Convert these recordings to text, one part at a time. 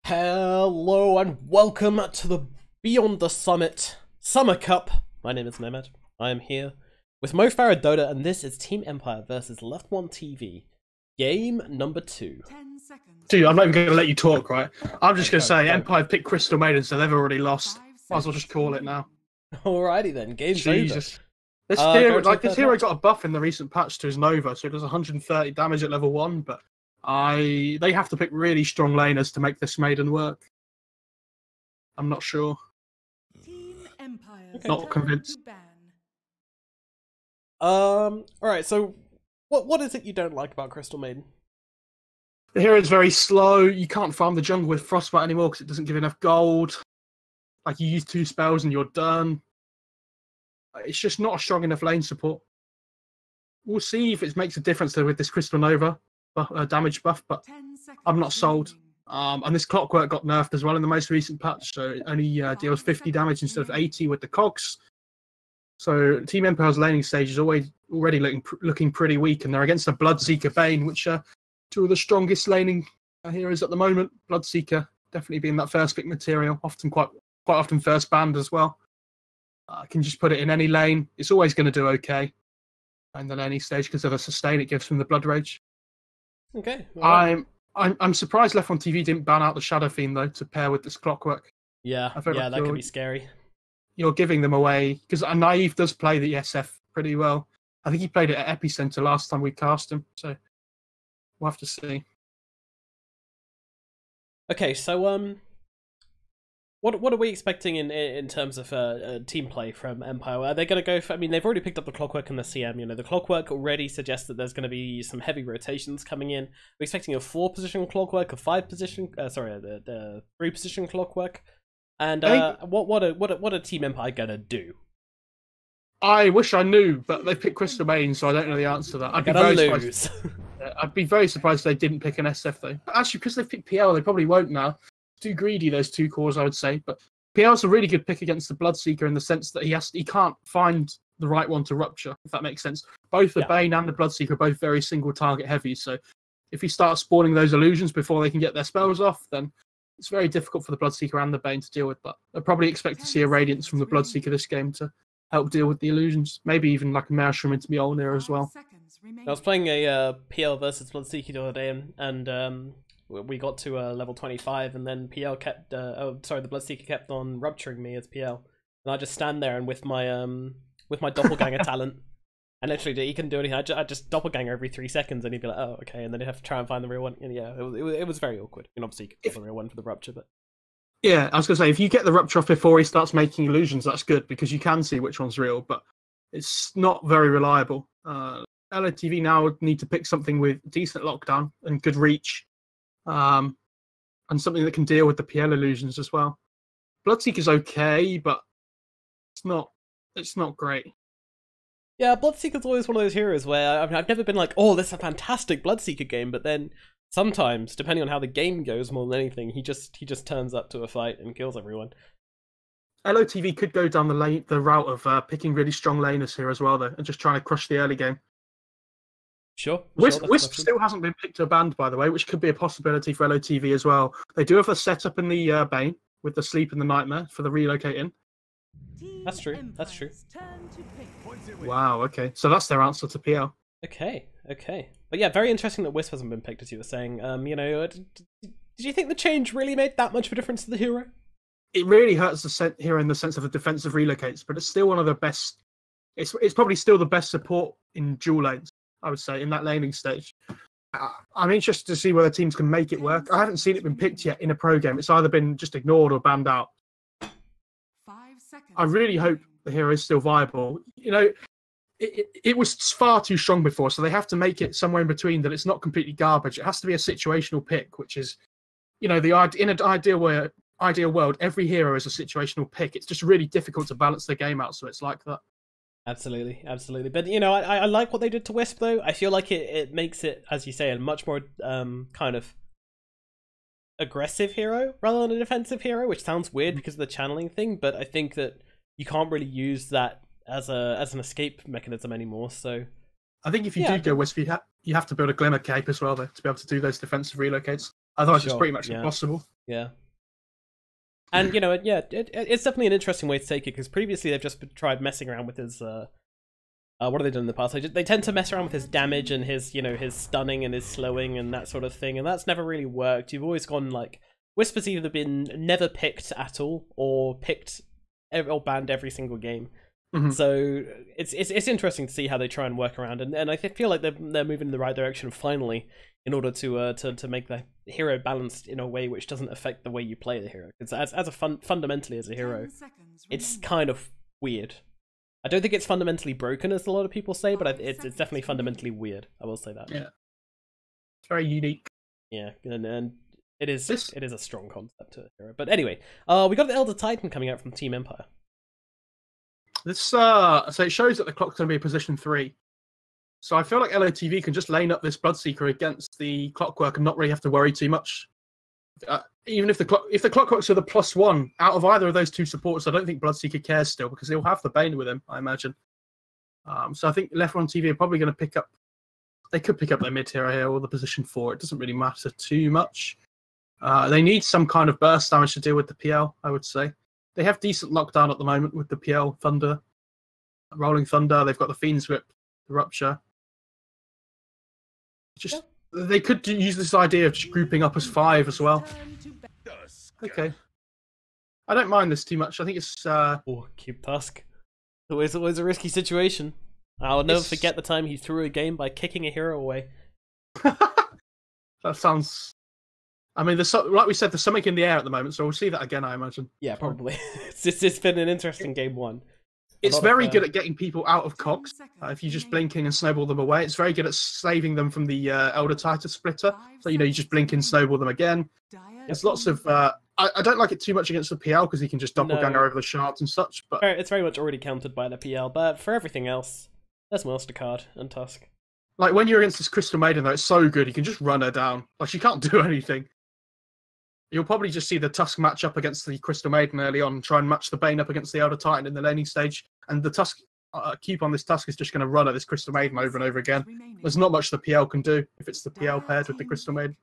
Hello and welcome to the Beyond the Summit Summer Cup. My name is Mehmet. I am here with Mo Farah Dota, and this is Team Empire versus LeftOneTV. Game number 2. Dude, I'm not even going to let you talk, right? I'm just going to say Empire picked Crystal Maiden, so they've already lost. Might as well just call it now. Alrighty then, game's Jesus. over. This hero got a buff in the recent patch to his Nova, so it does 130 damage at level 1, but they have to pick really strong laners to make this Maiden work. I'm not sure. Team Empire. Not convinced. Alright, so what is it you don't like about Crystal Maiden? The hero's very slow. You can't farm the jungle with Frostbite anymore because it doesn't give enough gold. Like, you use 2 spells and you're done. It's just not a strong enough lane support. We'll see if it makes a difference with this Crystal Nova damage buff, but I'm not sold. And this Clockwork got nerfed as well in the most recent patch, so it only deals 50 damage instead of 80 with the cogs. So Team Empire's laning stage is already looking pretty weak, and they're against a Bloodseeker Bane, which are two of the strongest laning heroes at the moment. Bloodseeker definitely being that first pick material, quite often first banned as well. I can just put it in any lane. It's always going to do okay in the laning stage because of the sustain it gives from the Blood Rage. Okay. Right. I'm surprised LeftOneTV didn't ban out the Shadow Fiend though to pair with this Clockwork. Yeah, that could be scary. You're giving them away because Naive does play the SF pretty well. I think he played it at Epicenter last time we cast him, so we'll have to see. Okay, so what are we expecting in terms of team play from Empire? Are they going to go for? I mean, they've already picked up the Clockwork and the CM. You know, the Clockwork already suggests that there's going to be some heavy rotations coming in. We're expecting a 4-position Clockwork, a 5-position, the 3-position Clockwork, and what are Team Empire going to do? I wish I knew, but they picked Crystal Maiden, so I don't know the answer to that. I'd be very surprised if they didn't pick an SF though. Actually, because they've picked PL, they probably won't now. Too greedy, those 2 cores, I would say. But PL's a really good pick against the Bloodseeker in the sense that he can't find the right one to rupture, if that makes sense. Both the Bane and the Bloodseeker are both very single target heavy, so if he starts spawning those illusions before they can get their spells off, then it's very difficult for the Bloodseeker and the Bane to deal with. But I probably expect to see a Radiance from the Bloodseeker this game to help deal with the illusions. Maybe even like a Maelstrom into Mjolnir as well. I was playing a PL versus Bloodseeker the other day, and we got to level 25, and then PL kept, the Bloodseeker kept on rupturing me as PL, and I just stand there and with my doppelganger talent, and literally he couldn't do anything. I just doppelganger every 3 seconds, and he'd be like, oh okay, and then he'd have to try and find the real one. And yeah, it was very awkward. And obviously you could get the real one for the rupture, but yeah, I was gonna say if you get the rupture off before he starts making illusions, that's good because you can see which one's real, but it's not very reliable. LOTV now would need to pick something with decent lockdown and good reach. And something that can deal with the PL illusions as well. Bloodseeker's okay, but it's not great. Yeah, Bloodseeker's always one of those heroes where I've never been like, oh, this is a fantastic Bloodseeker game, but then sometimes, depending on how the game goes more than anything, he just turns up to a fight and kills everyone. LOTV could go down the route of picking really strong laners here as well, though, and just trying to crush the early game. Sure. Wisp still hasn't been picked or banned, by the way, which could be a possibility for LOTV as well. They do have a setup in the Bane with the Sleep and the Nightmare for the relocating. That's true. That's true. Wow. Okay. So that's their answer to PL. Okay. But yeah, very interesting that Wisp hasn't been picked, as you were saying. You know, did you think the change really made that much of a difference to the hero? It really hurts the hero in the sense of the defensive relocates, but it's still one of the best. It's probably still the best support in dual lanes, I would say, in that laning stage. I'm interested to see whether teams can make it work. I haven't seen it been picked yet in a pro game. It's either been just ignored or banned out. I really hope the hero is still viable. You know, it was far too strong before, so they have to make it somewhere in between that it's not completely garbage. It has to be a situational pick, which is, you know, in an ideal world, every hero is a situational pick. It's just really difficult to balance the game out, so it's like that. Absolutely. But, you know, I like what they did to Wisp, though. I feel like it makes it, as you say, a much more kind of aggressive hero rather than a defensive hero, which sounds weird because of the channeling thing, but I think that you can't really use that as an escape mechanism anymore, so... I think if you do go Wisp, you have to build a Glimmer cape as well, though, to be able to do those defensive relocates. Otherwise, it's pretty much impossible. Yeah. And, you know, yeah, it's definitely an interesting way to take it, because previously they've just tried messing around with his, what have they done in the past? They tend to mess around with his damage and his, you know, his stunning and his slowing and that sort of thing, and that's never really worked. You've always gone, like, Whisper's either been never picked at all, or picked, or banned every single game. So it's interesting to see how they try and work around, and I feel like they're moving in the right direction finally, in order to make the hero balanced in a way which doesn't affect the way you play the hero. Because fundamentally as a hero, it's kind of weird. I don't think it's fundamentally broken, as a lot of people say, but it's definitely fundamentally weird. I will say that. Yeah, it's very unique. Yeah, and it is a strong concept to a hero. But anyway, we got the Elder Titan coming out from Team Empire. This so it shows that the clock's going to be in position 3. So I feel like LOTV can just lane up this Bloodseeker against the Clockwork and not really have to worry too much. Even if the Clockworks are the +1 out of either of those two supports, I don't think Bloodseeker cares still, because he'll have the Bane with him, I imagine. So I think LeftOneTV are probably going to pick up. They could pick up their mid hero here or the position 4. It doesn't really matter too much. They need some kind of burst damage to deal with the PL, I would say. They have decent lockdown at the moment with the PL Thunder, Rolling Thunder. They've got the Fiend's Whip, the Rupture. They could use this idea of just grouping up as 5 as well. Okay, I don't mind this too much. I think it's Cube Tusk. Always a risky situation. I'll never forget the time he threw a game by kicking a hero away. That sounds. I mean, like we said, there's something in the air at the moment, so we'll see that again, I imagine. Yeah, probably. It's been an interesting game 1. It's very good at getting people out of cogs. If you're just blinking and snowball them away, it's very good at saving them from the Elder Titan splitter. So, you know, you just blink and snowball them again. There's lots of... I don't like it too much against the PL, because he can just doppelganger over the shards and such. But it's very much already countered by the PL, but for everything else, there's Mastercard and Tusk. Like, when you're against this Crystal Maiden, though, it's so good. You can just run her down. Like, she can't do anything. You'll probably just see the Tusk match up against the Crystal Maiden early on, and try and match the Bane up against the Elder Titan in the laning stage. And the Tusk, Cube on this Tusk is just going to run at this Crystal Maiden over and over again. There's not much the PL can do if it's the PL paired with the Crystal Maiden.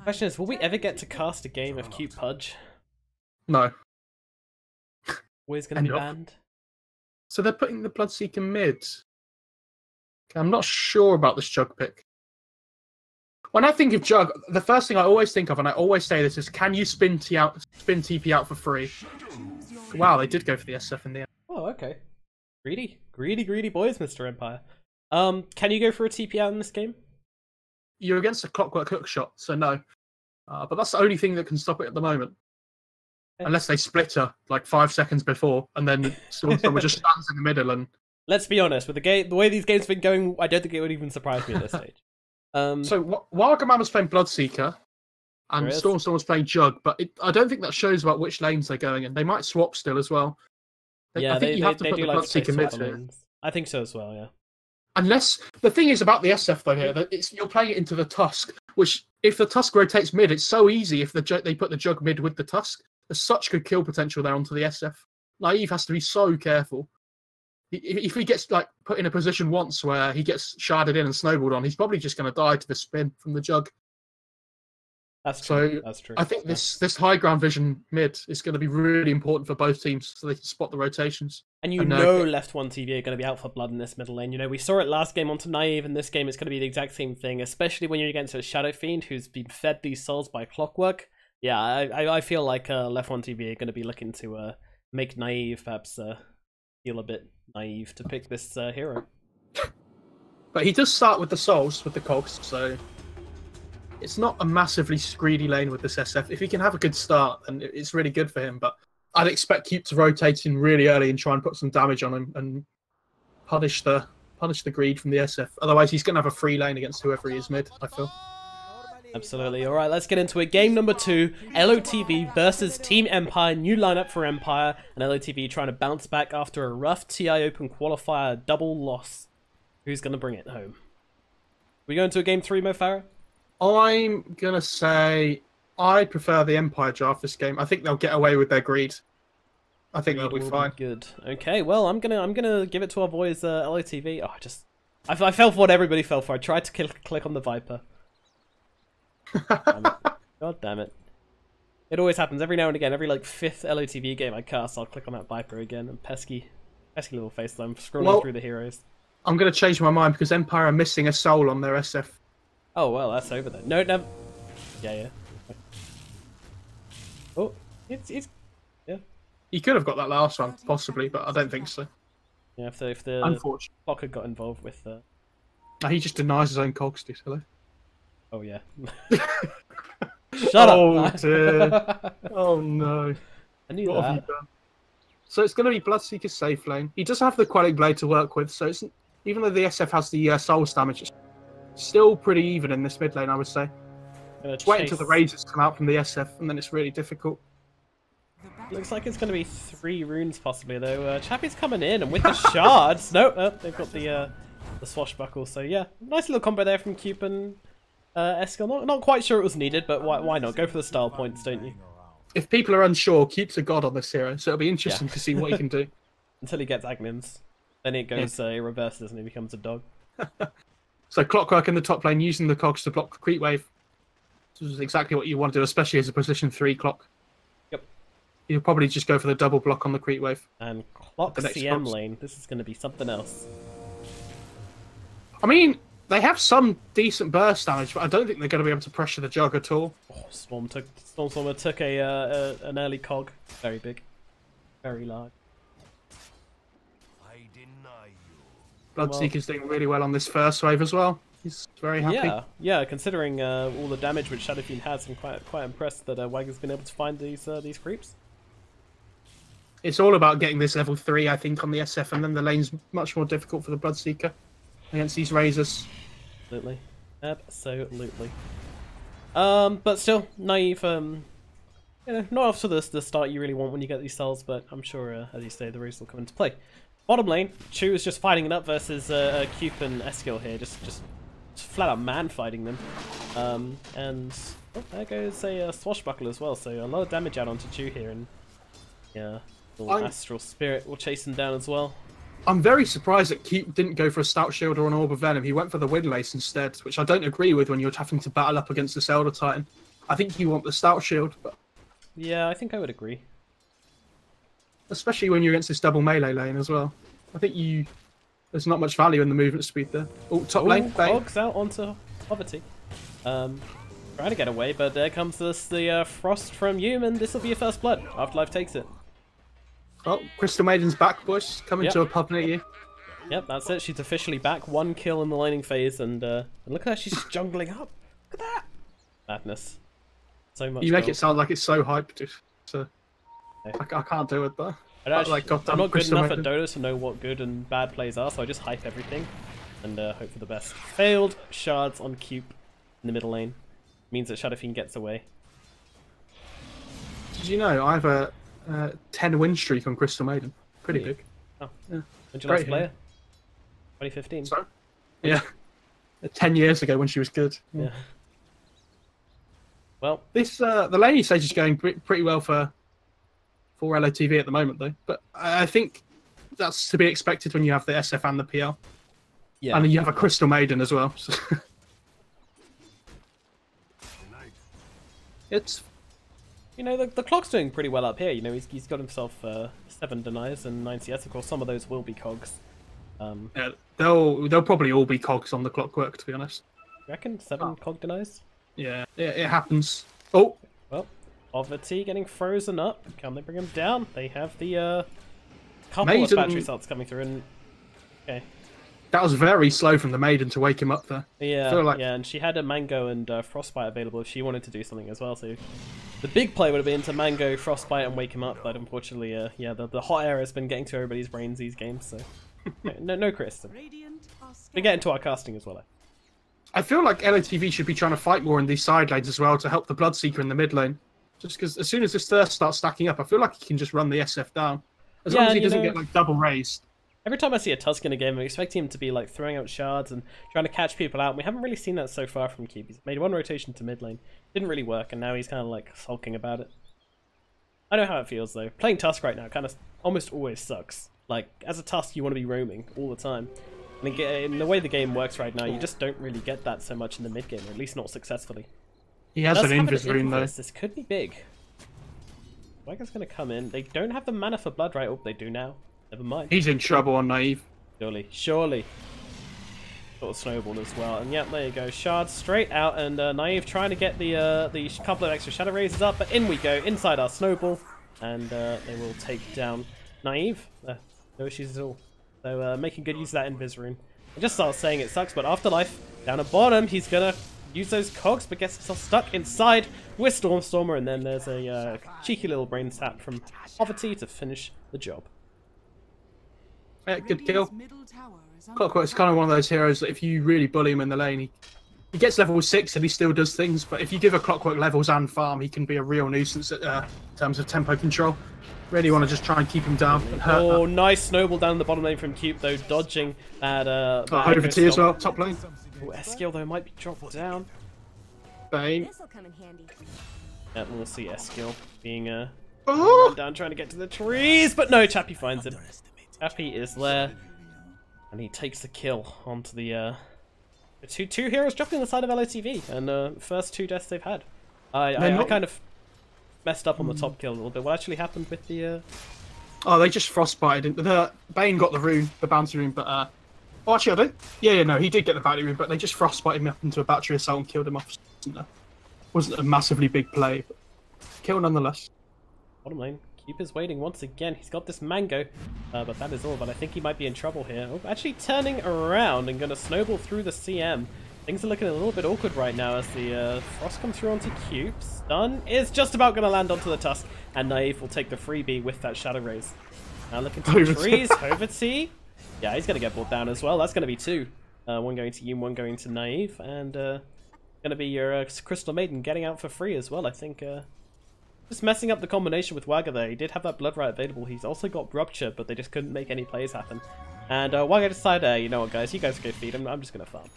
Question is, will we ever get to cast a game of Cute Pudge? No. Always going to be banned? So they're putting the Bloodseeker mid. Okay, I'm not sure about this Jug pick. When I think of Jug, the first thing I always think of, and I always say this, is can you spin TP out for free? Wow, they did go for the SF in the end. Oh, okay. Greedy boys, Mr. Empire. Can you go for a TP out in this game? You're against a Clockwork hookshot, so no. But that's the only thing that can stop it at the moment. Okay. Unless they split her like 5 seconds before, and then someone just stands in the middle and... Let's be honest, with the way these games have been going, I don't think it would even surprise me at this stage. So while Gamama's playing Bloodseeker, and Storm was playing Jug, but I don't think that shows about which lanes they're going in. They might swap still as well. I think you have to put the Bloodseeker mid here. I think so as well, yeah. Unless the thing is about the SF though here, that you're playing it into the Tusk, which if the Tusk rotates mid, it's so easy if they put the Jug mid with the Tusk. There's such good kill potential there onto the SF. Naive has to be so careful. If he gets like put in a position once where he gets sharded in and snowballed on, he's probably just going to die to the spin from the Jug. That's true. That's true. I think this high ground vision mid is going to be really important for both teams, so they can spot the rotations. And LeftOneTV are going to be out for blood in this middle lane. You know, we saw it last game onto Naive, and this game it's going to be the exact same thing, especially when you're against a Shadow Fiend who's been fed these souls by Clockwork. Yeah, I feel like LeftOneTV are going to be looking to make Naive perhaps feel a bit naive to pick this hero. But he does start with the souls, with the cogs, so it's not a massively greedy lane with this SF. If he can have a good start, then it's really good for him. But I'd expect Cube to rotate in really early and try and put some damage on him and punish the greed from the SF. Otherwise, he's going to have a free lane against whoever he is mid, I feel. Absolutely. All right, let's get into it. Game number 2, LOTV versus Team Empire. New lineup for Empire, and LOTV trying to bounce back after a rough TI Open qualifier double loss. Who's going to bring it home? We go into a game 3, Mo Farah? I'm going to say I prefer the Empire draft this game. I think they'll get away with their greed. I think they'll be fine. Good. Okay, well, I'm gonna give it to our boys LOTV. Oh, I fell for what everybody fell for. I tried to click on the Viper. Damn it. God damn it. It always happens every now and again. Every like 5th LOTV game I cast, I'll click on that Viper again, and pesky little face. I'm scrolling through the heroes. I'm going to change my mind because Empire are missing a soul on their SF. Oh well, that's over then. No, no. Yeah. Oh, it's yeah. He could have got that last one, possibly, but I don't think so. Yeah, if the Unfortunately. clock had got involved with No, he just denies his own cogs, dude. Hello? Oh yeah. Shut up! Dear. Oh no. I knew What that. have you done? So it's going to be Bloodseeker's safe lane. He does have the Quelling Blade to work with, so it's, even though the SF has the Souls damage, it's still pretty even in this mid lane, I would say. Just wait until the razors come out from the SF, and then it's really difficult. Looks like it's going to be 3 runes possibly, though. Chappie's coming in, and with the shards... No, they've got the swashbuckle, so yeah. Nice little combo there from Cube and Eskil. Not quite sure it was needed, but why not? Go for the style points, don't you? If people are unsure, Cube's a god on this hero, so it'll be interesting to see what he can do. Until he gets Agnins. Then it goes, it reverses and he becomes a dog. So Clockwork in the top lane, using the cogs to block the creep wave. This is exactly what you want to do, especially as a position 3 clock. Yep. You'll probably just go for the double block on the creep wave. And Clock CM lane, this is going to be something else. I mean, they have some decent burst damage, but I don't think they're going to be able to pressure the jug at all. Oh, Stormstormer took an early cog. Very big. Very large. Bloodseeker's doing really well on this first wave as well. He's very happy. Yeah. Considering all the damage which Shadow Fiend has, I'm quite impressed that Wagger's been able to find these creeps. It's all about getting this level 3, I think, on the SF, and then the lane's much more difficult for the Bloodseeker against these razors. Absolutely. But still, naive. Not off to the start you really want when you get these cells, but I'm sure, as you say, the razors will come into play. Bottom lane, Chu is just fighting it up versus Cube and Eskil here, just flat out man fighting them. And there goes a swashbuckle as well, so a lot of damage out onto Chu here, and yeah, little Astral Spirit will chase him down as well. I'm very surprised that Cube didn't go for a Stout Shield or an Orb of Venom. He went for the Windlace instead, which I don't agree with when you're having to battle up against this Elder Titan. I think you want the Stout Shield, but yeah, I think I would agree. Especially when you're against this double melee lane as well. I think there's not much value in the movement speed there. Oh, top lane. Cogs out onto Poverty. Trying to get away, but there comes the Frost from Human. This will be your first blood. Afterlife takes it. Oh, Crystal Maiden's back, boys. Coming to a pub near you. Yep, that's it. She's officially back. 1 kill in the laning phase, and look at her. She's just jungling up. Look at that. Madness. So much. You make it sound like it's so hyped, dude. So I can't do it though. I'm not good enough at Dota to know what good and bad plays are, so I just hype everything and hope for the best. Failed shards on Cube in the middle lane. Means that Shadow Fiend gets away. Did you know I have a 10 win streak on Crystal Maiden? Pretty big. Oh, yeah. When's your last player? 2015. Sorry? Yeah. 10 years ago when she was good. Yeah. Well, this the laning stage is going pretty well for LOTV at the moment, though. But I think that's to be expected when you have the SF and the PL. Yeah. And you have a Crystal Maiden as well. So. It's... You know, the clock's doing pretty well up here. You know, he's got himself 7 denies and 9 CS. Of course, some of those will be cogs. Yeah, they'll probably all be cogs on the Clockwork, to be honest. You reckon 7 cog denies? Yeah, it happens. Oh! Well, Poverty getting frozen up. Can they bring him down? They have the couple of battery cells coming through, and okay. That was very slow from the Maiden to wake him up there. Yeah, yeah, and she had a Mango and Frostbite available if she wanted to do something as well. So the big play would have been to Mango, Frostbite, and wake him up. But unfortunately, yeah, the hot air has been getting to everybody's brains these games. So no criticism. We get into our casting as well. I feel like LOTV should be trying to fight more in these side lanes as well to help the Bloodseeker in the mid lane. Just because as soon as this thirst starts stacking up, I feel like he can just run the SF down. As long as he doesn't get like double raised. Every time I see a Tusk in a game, I'm expecting him to be like throwing out shards and trying to catch people out. And we haven't really seen that so far from Cube. He's made 1 rotation to mid lane. Didn't really work, and now he's kind of like sulking about it. I know how it feels though. Playing Tusk right now kind of almost always sucks. Like, as a Tusk, you want to be roaming all the time. And in the way the game works right now, you just don't really get that so much in the mid game, or at least not successfully. He has Does an have invis rune though. This could be big. Wagger's going to come in. They don't have the mana for blood, right? Oh, they do now. Never mind. He's in trouble on naive. Surely, surely. Sort of snowball as well. And yep, there you go. Shard straight out, and Naive trying to get the couple of extra Shadow Razors up, but in we go, inside our snowball, and they will take down Naive. No issues at all. So making good use of that invis rune. I just started saying it sucks, but Afterlife, down at bottom, he's gonna use those cogs, but gets himself stuck inside with Stormstormer, and then there's a cheeky little brain tap from Poverty to finish the job. Yeah, good kill. Clockwork's kind of one of those heroes that if you really bully him in the lane, he gets level 6 and he still does things, but if you give a Clockwork levels and farm, he can be a real nuisance in terms of tempo control. Really want to just try and keep him down and hurt. Oh, nice snowball down the bottom lane from Cube, though, dodging that over T as well, top lane. Oh, Eskill, though, might be dropped down. Bane. Yeah, we'll see Eskill being run down, trying to get to the trees, but no, Chappie finds him. Chappie is there, and he takes the kill onto the two heroes dropping on the side of LOTV, and first 2 deaths they've had. I kind of messed up on the top kill a little bit. What actually happened with the... Oh, they just frostbited. The Bane got the rune, the bounty rune, but... Oh, actually, I don't... Yeah, no, he did get the bounty rune, but they just frostbited him up into a battery assault and killed him off. Wasn't a massively big play, but kill nonetheless. Bottom lane. Cube is waiting once again. He's got this mango, but that is all. But I think he might be in trouble here. Oh, actually turning around and going to snowball through the CM. Things are looking a little bit awkward right now as the frost comes through onto Cube. Stun is just about going to land onto the Tusk, and Naive will take the freebie with that Shadow Raise. Now looking to the trees. Hoverty. Yeah, he's going to get brought down as well. That's going to be 2. One going to Yum, one going to Naive, and going to be your Crystal Maiden getting out for free as well. I think just messing up the combination with Wagger there. He did have that Blood Right available. He's also got Rupture, but they just couldn't make any plays happen. And Wagger decided, you know what, guys, you guys go feed him. I'm just going to farm.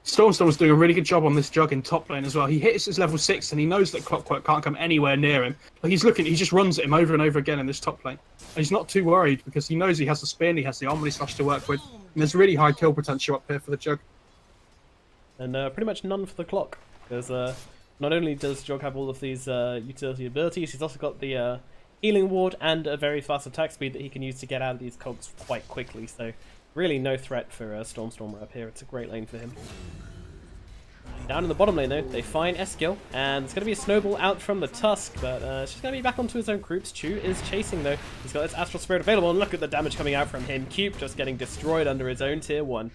Stormstorm's doing a really good job on this jug in top lane as well. He hits his level 6 and he knows that Clockwork can't come anywhere near him. But he's looking, he just runs at him over and over again in this top lane. And he's not too worried because he knows he has the spin, he has the Omni Slash to work with. And there's really high kill potential up here for the jug. And pretty much none for the clock. Because not only does Jog have all of these utility abilities, he's also got the healing ward and a very fast attack speed that he can use to get out of these cogs quite quickly. So really no threat for Stormstormer up here. It's a great lane for him. Down in the bottom lane though, they find Eskill, and it's going to be a snowball out from the Tusk, but it's just going to be back onto his own groups. Chu is chasing though. He's got his Astral Spirit available, and look at the damage coming out from him. Cube just getting destroyed under his own tier 1.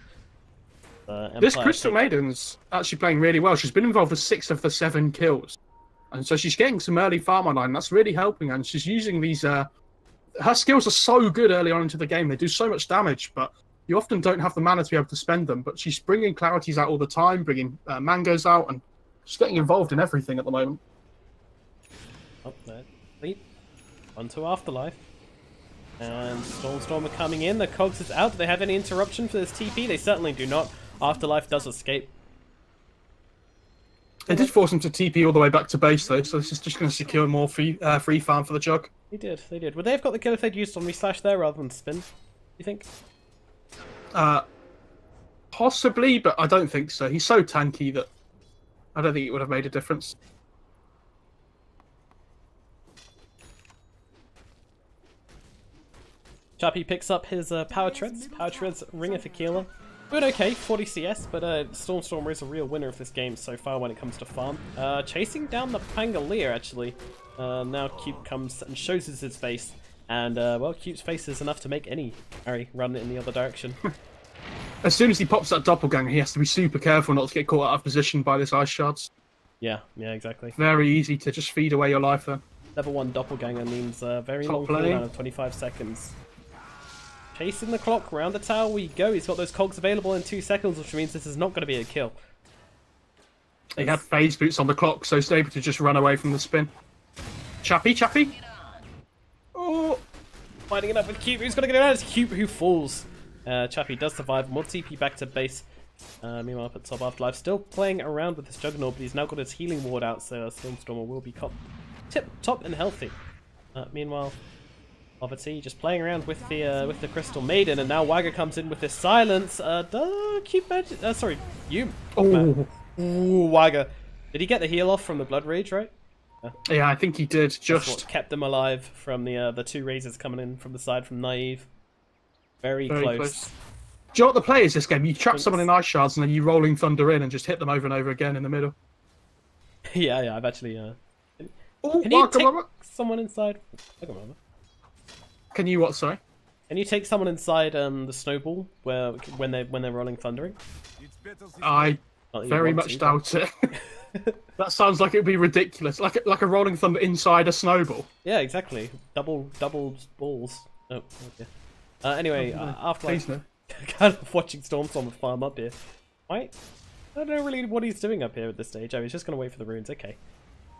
This Crystal Maiden's actually playing really well. She's been involved with 6 of the 7 kills. And so she's getting some early farm online. That's really helping, and she's using these... her skills are so good early on into the game. They do so much damage, but you often don't have the mana to be able to spend them. But she's bringing Clarities out all the time, bringing Mangoes out, and she's getting involved in everything at the moment. Up there. Leap. Onto Afterlife. And Stormstormer coming in. The Cogs is out. Do they have any interruption for this TP? They certainly do not. Afterlife does escape. They did force him to TP all the way back to base, though, so this is just going to secure more free farm for the jug. They did. Would they have got the kill if they'd used Omni Slash there rather than spin, you think? Possibly, but I don't think so. He's so tanky that I don't think it would have made a difference. Chappie picks up his Power Treads. Power Treads Ring of Tequila. Good, okay, 40 CS, but Stormstormer is a real winner of this game so far when it comes to farm. Chasing down the Pangolier, actually. Now Cube comes and shows us his face. And, well, Cube's face is enough to make any Harry run in the other direction. As soon as he pops that doppelganger, he has to be super careful not to get caught out of position by this ice shards. Yeah, exactly. Very easy to just feed away your life there. Level 1 doppelganger means very Top long cooldown of 25 seconds. Chasing the clock, round the tower we go. He's got those cogs available in 2 seconds, which means this is not going to be a kill. He had phase boots on the clock, so he's able to just run away from the spin. Chappie? Oh! Finding it up with Cube, who's going to get it out? It's Cube who falls. Chappie does survive, more TP back to base. Meanwhile, up at top, Afterlife still playing around with this Juggernaut, but he's now got his healing ward out, so Stormstormer will be tip-top and healthy. Meanwhile, Poverty just playing around with the Crystal Maiden, and now Wagger comes in with this silence. Yum. Oh. Ooh, Wagger Did he get the heal off from the Blood Rage, right? Yeah, I think he did. That's Just what kept them alive from the two razors coming in from the side from Naive. Very close. Do you know what the play is this game? You trap someone in ice shards and then you rolling thunder in and just hit them over and over again in the middle. Yeah, I've actually. Oh, Can you take someone inside? Can you what? Sorry. Can you take someone inside the snowball when they're rolling thundering? I very much doubt it. That sounds like it would be ridiculous, like a rolling thunder inside a snowball. Yeah, exactly. Double balls. Oh, okay. Anyway, Afterlife. No. Kind of watching Stormstorm farm up here. Right? I don't know really what he's doing up here at this stage. I was just gonna wait for the runes. Okay.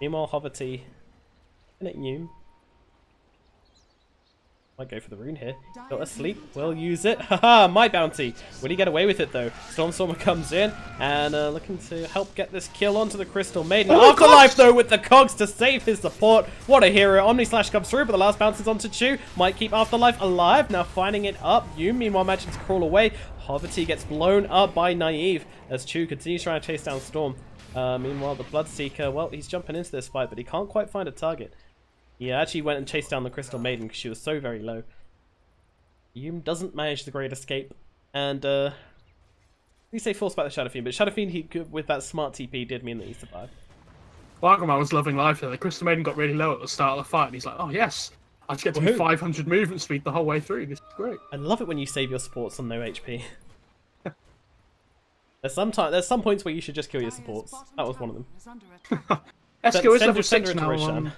Meanwhile, Hoverty. And it Hume. Might go for the rune here. Got asleep. We'll use it. Haha, my bounty. Will he get away with it though? Stormstormer comes in and looking to help get this kill onto the Crystal Maiden. Oh, Afterlife though with the cogs to save his support. What a hero. Omni Slash comes through, but the last bounce is onto Chu. Might keep Afterlife alive. Now finding it up. You meanwhile managing to crawl away. Hoverty gets blown up by Naive as Chu continues trying to chase down Storm. Meanwhile, the Bloodseeker, well, he's jumping into this fight, but he can't quite find a target. He actually went and chased down the Crystal Maiden because she was so very low. Yum doesn't manage the Great Escape, and we say force back the Shadow Fiend, but Shadow Fiend, he with that smart TP did mean that he survived. Bargomar was loving life there. The Crystal Maiden got really low at the start of the fight, and he's like, "Oh yes, I just get to be 500 movement speed the whole way through. This is great." I love it when you save your supports on no HP. There's some points where you should just kill your supports. That was one of them. Esco is level 6 now.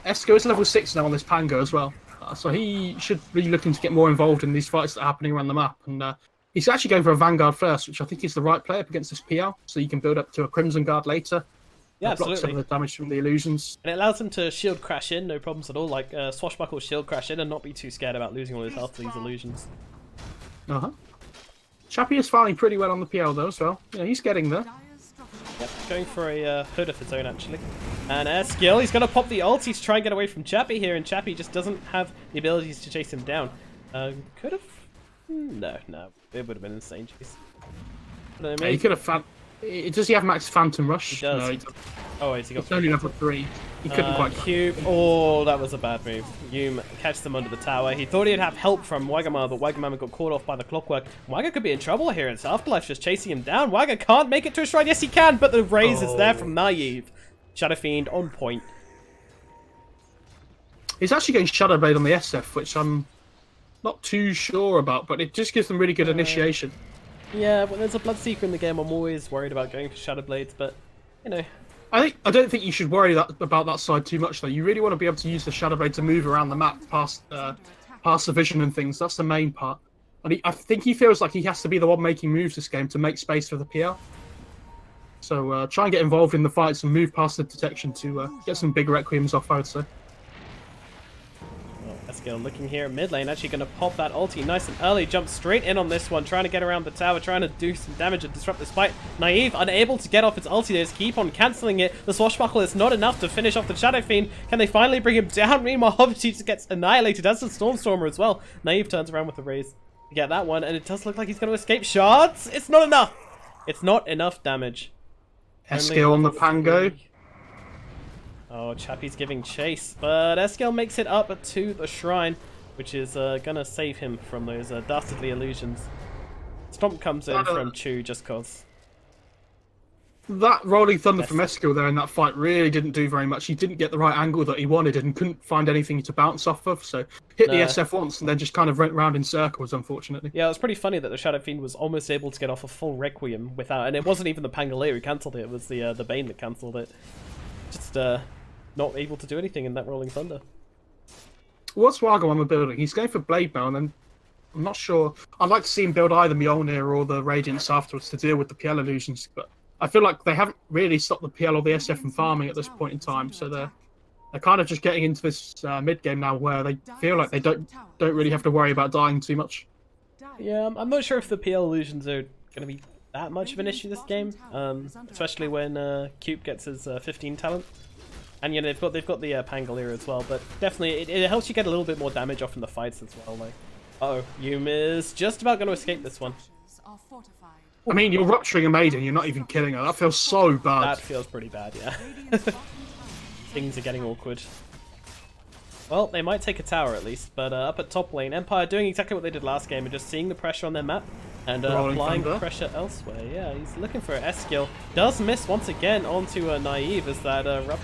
Esco is level 6 now on this Pango as well. So he should be looking to get more involved in these fights that are happening around the map. And he's actually going for a Vanguard first, which I think is the right play up against this PL. So you can build up to a Crimson Guard later. Yeah, block some of the damage from the illusions. And it allows him to shield crash in, no problems at all. Like Swashbuckle shield crash in and not be too scared about losing all his health to these illusions. Chappie is fighting pretty well on the PL though as well. You know, he's getting there. Yep, going for a hood of his own actually. And Skill, he's going to pop the ulti to try and get away from Chappie here, and Chappie just doesn't have the abilities to chase him down. Could have... No, it would have been insane chase. Yeah, he could have... Does he have max Phantom Rush? He does. No, he doesn't. Oh, wait, he got... It's only level 3. He couldn't quite... Cube. Oh, that was a bad move. Yume catches them under the tower. He thought he'd have help from Wagamama, but Wagamama got caught off by the clockwork. Waga could be in trouble here. It's Afterlife just chasing him down. Waga can't make it to a shrine. Yes, he can, but the raise is there from Naive. Shadow Fiend on point. He's actually getting Shadowblade on the SF, which I'm not too sure about, but it just gives them really good initiation. Yeah, when there's a Bloodseeker in the game, I'm always worried about going for Shadowblades, but, you know... I don't think you should worry about that side too much, though. You really want to be able to use the Shadowblade to move around the map past the vision and things. That's the main part. And I think he feels like he has to be the one making moves this game to make space for the PL. So try and get involved in the fights and move past the detection to get some big Requiems off, I would say. Skill looking here at mid lane, actually going to pop that ulti nice and early, jump straight in on this one, trying to get around the tower, trying to do some damage and disrupt this fight. Naive unable to get off its ulti, they just keep on cancelling it. The Swashbuckle is not enough to finish off the Shadow Fiend. Can they finally bring him down? Meanwhile, Hoverty just gets annihilated, as does Stormstormer as well. Naive turns around with the raise to get that one, and it does look like he's going to escape shards. It's not enough. It's not enough damage. Escale on the Pango. Oh, Chappie's giving chase, but Eskel makes it up to the shrine, which is gonna save him from those dastardly illusions. Stomp comes in from Chu just cause. That rolling thunder from Eskel there in that fight really didn't do very much. He didn't get the right angle that he wanted and couldn't find anything to bounce off of, so hit the SF once and then just kind of went round in circles, unfortunately. Yeah, it was pretty funny that the Shadow Fiend was almost able to get off a full Requiem without, and it wasn't even the Pangolier who cancelled it, it was the Bane that cancelled it. Just, not able to do anything in that rolling thunder. What's Wagamama building? He's going for Blade Mail, and then I'm not sure. I'd like to see him build either Mjolnir or the Radiance afterwards to deal with the PL illusions, but I feel like they haven't really stopped the PL or the SF from farming at this point in time, so they're kind of just getting into this mid game now where they feel like they don't really have to worry about dying too much. Yeah, I'm not sure if the PL illusions are going to be that much of an issue this game, especially when Cube gets his 15 talent. And you know they've got the Pangolier as well, but definitely it helps you get a little bit more damage off in the fights as well. Like, Yume is just about going to escape this one. I mean, you're rupturing a maiden, you're not even killing her. That feels so bad. That feels pretty bad, yeah. Things are getting awkward. Well, they might take a tower at least, but up at top lane, Empire doing exactly what they did last game and just seeing the pressure on their map and applying pressure elsewhere. Yeah, he's looking for an S-skill. Does miss once again onto a Naive as that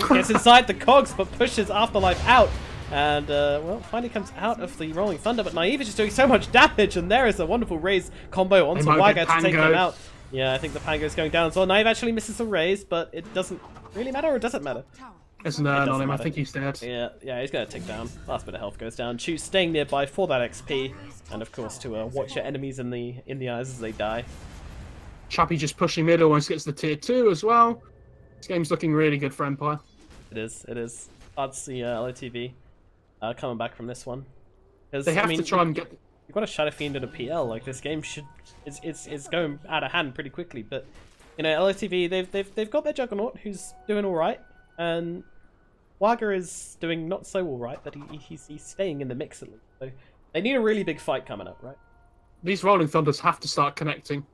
gets inside the cogs but pushes Afterlife out. And, well, finally comes out of the Rolling Thunder, but Naive is just doing so much damage, and there is a wonderful raise combo onto Waga to take him out. Yeah, I think the Pango is going down as well. Naive actually misses the raise, but it doesn't really matter, or does it matter? There's an urn on him, I think he's dead. Yeah, he's going to take down. Last bit of health goes down. Choose staying nearby for that XP, and of course to watch your enemies in the eyes as they die. Chappie just pushing mid, almost gets the tier 2 as well. This game's looking really good for Empire. It is. Hard to see LOTV coming back from this one. They have to try and get... You've got a Shadow Fiend and a PL. Like, this game should... It's going out of hand pretty quickly, but... You know, LOTV, they've got their Juggernaut, who's doing alright, and... Waga is doing not so alright, but he's staying in the mix at least. So they need a really big fight coming up, right? These Rolling Thunders have to start connecting.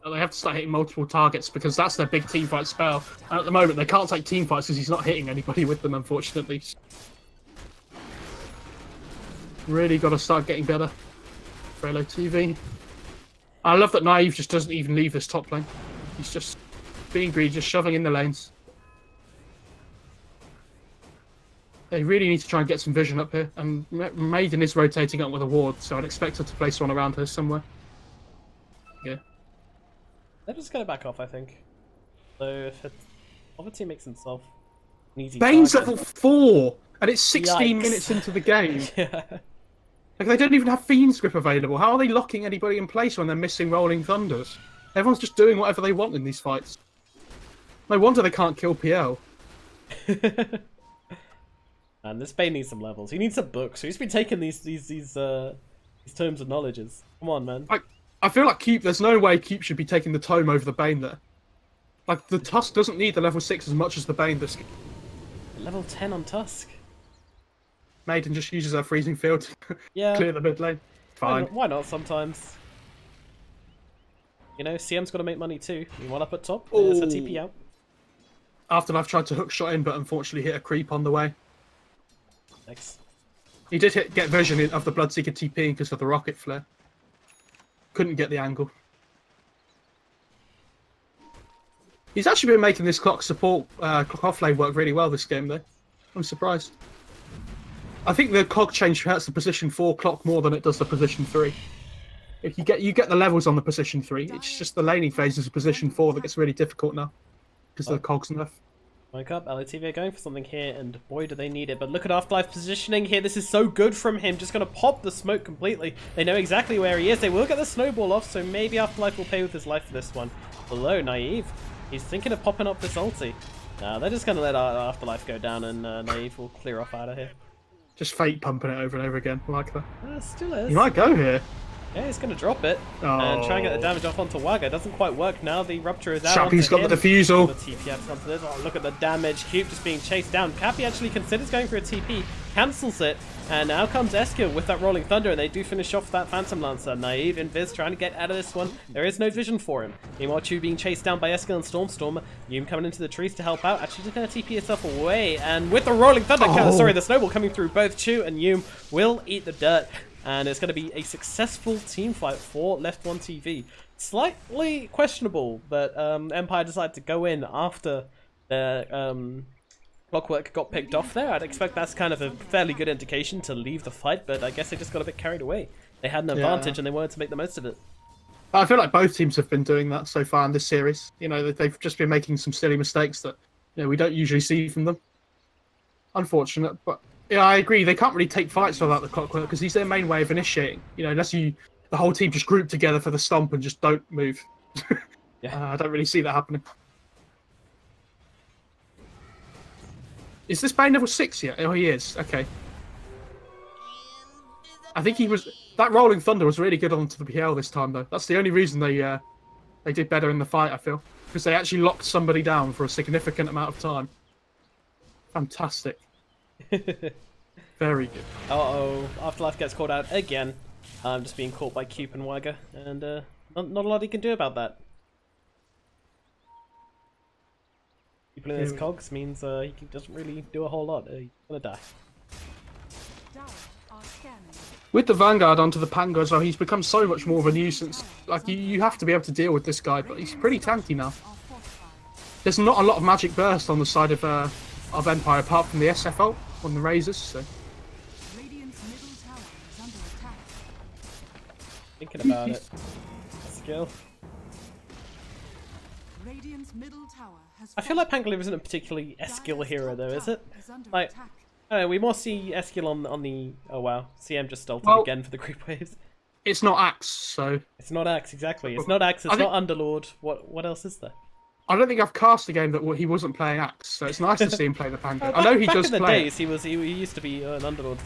They have to start hitting multiple targets because that's their big team fight spell. And at the moment, they can't take team fights because he's not hitting anybody with them, unfortunately. Really got to start getting better for LOTV. I love that Naive just doesn't even leave this top lane. He's just being greedy, just shoving in the lanes. They really need to try and get some vision up here, and Maiden is rotating up with a ward, so I'd expect her to place one around her somewhere. Yeah. They're just going to back off, I think. So if Poverty makes himself an easy Bane's target. level 4, and it's 16 Yikes. minutes into the game. Yeah. Like, they don't even have Fiend's Grip available. How are they locking anybody in place when they're missing Rolling Thunders? Everyone's just doing whatever they want in these fights. No wonder they can't kill PL. And this Bane needs some levels. He needs some books. He's been taking these tomes of knowledges. Come on, man. I feel like Cube. There's no way Cube should be taking the tome over the Bane there. Like, the Tusk doesn't need the level 6 as much as the Bane does. Level 10 on Tusk. Maiden just uses her freezing field to clear the mid lane. Fine. Why not sometimes? You know, CM's got to make money too. You want up at top? There's a TP out. Afterlife tried to hook shot in, but unfortunately hit a creep on the way. Thanks. He did get vision of the Bloodseeker TP because of the rocket flare. Couldn't get the angle. He's actually been making this clock support, clock off lane work really well this game though. I'm surprised. I think the cog change hurts the position 4 clock more than it does the position 3. If you get the levels on the position 3, it's just the laning phase is a position 4 that gets really difficult now because of the cogs nerf. Wake up, LOTV are going for something here, and boy do they need it. But look at Afterlife positioning here. This is so good from him. Just going to pop the smoke completely. They know exactly where he is. They will get the snowball off, so maybe Afterlife will pay with his life for this one. Below, Naive. He's thinking of popping up this ulti. They're just going to let Afterlife go down, and Naive will clear off out of here. Just fake pumping it over and over again, like that. Still is. He might go here. Yeah, he's going to drop it and try and get the damage off onto Waga. Doesn't quite work now. The Rupture is out. Chappie's got the defusal. The TP adds onto this. Oh, look at the damage. Cube just being chased down. Cappy actually considers going for a TP, cancels it, and now comes Eskill with that Rolling Thunder, and they do finish off that Phantom Lancer. Naive Invis trying to get out of this one. There is no vision for him. Meanwhile, Chew being chased down by Eskill and Stormstorm. Yum coming into the trees to help out. Actually just going to TP herself away, and with the Rolling Thunder, the Snowball coming through, both Chew and Yum will eat the dirt. And it's going to be a successful team fight for LeftOneTV. Slightly questionable, but Empire decided to go in after their Clockwork got picked off there. I'd expect that's kind of a fairly good indication to leave the fight, but I guess they just got a bit carried away. They had an advantage and they wanted to make the most of it. I feel like both teams have been doing that so far in this series. You know, they've just been making some silly mistakes that we don't usually see from them. Unfortunate, but... Yeah, I agree. They can't really take fights without the Clockwork because he's their main way of initiating. You know, unless the whole team just group together for the stomp and just don't move. I don't really see that happening. Is this Bane level 6 yet? Oh, he is. Okay. I think he was... That Rolling Thunder was really good onto the PL this time, though. That's the only reason they did better in the fight, I feel. Because they actually locked somebody down for a significant amount of time. Fantastic. Very good. Uh-oh. Afterlife gets called out again. Just being caught by Cube and Waga. And Not a lot he can do about that. People in his cogs means he doesn't really do a whole lot. He's gonna die. With the Vanguard onto the Pango as well, he's become so much more of a nuisance. Like, you have to be able to deal with this guy, but he's pretty tanky now. There's not a lot of magic burst on the side of Empire apart from the SFO on the Razors, so... Thinking about it. Skill. I feel like Pangolier isn't a particularly S-skill hero though, is it? Like, I don't know, we more see S-skill on the... Oh wow, CM just ulted again for the creep waves. It's not Axe, so... It's not Axe, exactly. It's not Axe, it's not Underlord. What else is there? I don't think I've cast a game that he wasn't playing Axe, so it's nice to see him play the Pango. I know he does play. Back in the days, he used to be an Underlord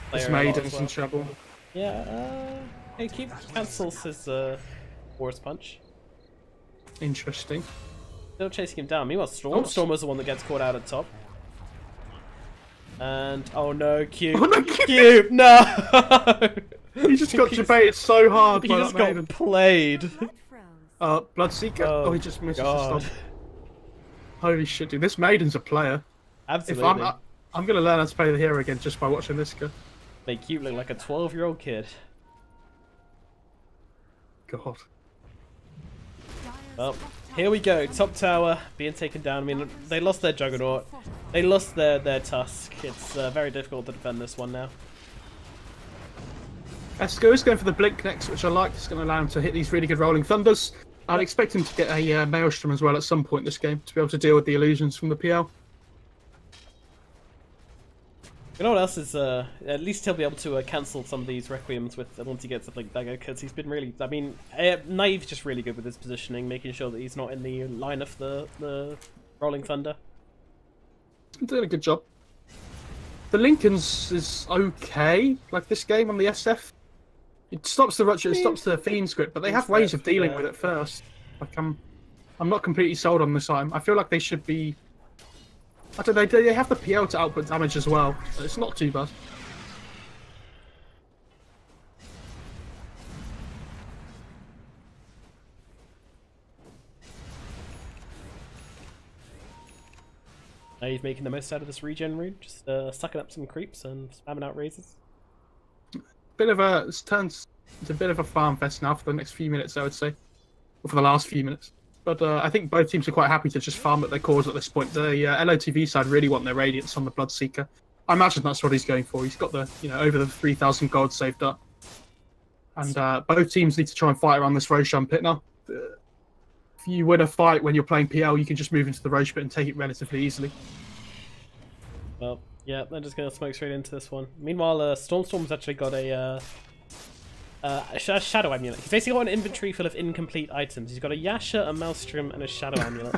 player. This Maiden's in trouble. Yeah, he cancels his Force Punch. Interesting. Still chasing him down. Meanwhile, Storm was the one that gets caught out at top. And oh no, Cube! Oh, no, Cube! No! He just got debated so hard. He just got played. Bloodseeker. Oh, he just misses the stop. Holy shit, dude! This Maiden's a player. Absolutely. If I'm gonna learn how to play the hero again just by watching this guy. Make Cube look like a 12-year-old kid. God. Well, here we go. Top tower being taken down. I mean, they lost their Juggernaut. They lost their Tusk. It's very difficult to defend this one now. Esco's going for the Blink next, which I like. It's going to allow him to hit these really good Rolling Thunders. I'd expect him to get a Maelstrom as well at some point in this game to be able to deal with the illusions from the PL. You know what else is, at least he'll be able to cancel some of these Requiems with once he gets a Blink Dagger, because he's been really, I mean, Naive's just really good with his positioning, making sure that he's not in the line of the Rolling Thunder. He's doing a good job. The Lincoln's is okay, like this game on the SF. It stops the Rupture, it stops the Fiend script, but they have ways of dealing with it first. Like, I'm not completely sold on this item. I feel like they should be... I don't know, they have the PL to output damage as well, so it's not too bad. Now he's making the most out of this regen rune, just sucking up some creeps and spamming out raises. It's turned into a bit of a farm fest now for the next few minutes, I would say. Or for the last few minutes. But I think both teams are quite happy to just farm at their cores at this point. The LOTV side really want their Radiance on the Bloodseeker. I imagine that's what he's going for. He's got the, over the 3,000 gold saved up. And both teams need to try and fight around this Roshan pit now. If you win a fight when you're playing PL, you can just move into the Roche pit and take it relatively easily. Well, yeah, they're just going to smoke straight into this one. Meanwhile, Storm's actually got a Shadow Amulet. He's basically got an inventory full of incomplete items. He's got a Yasha, a Maelstrom, and a Shadow Amulet.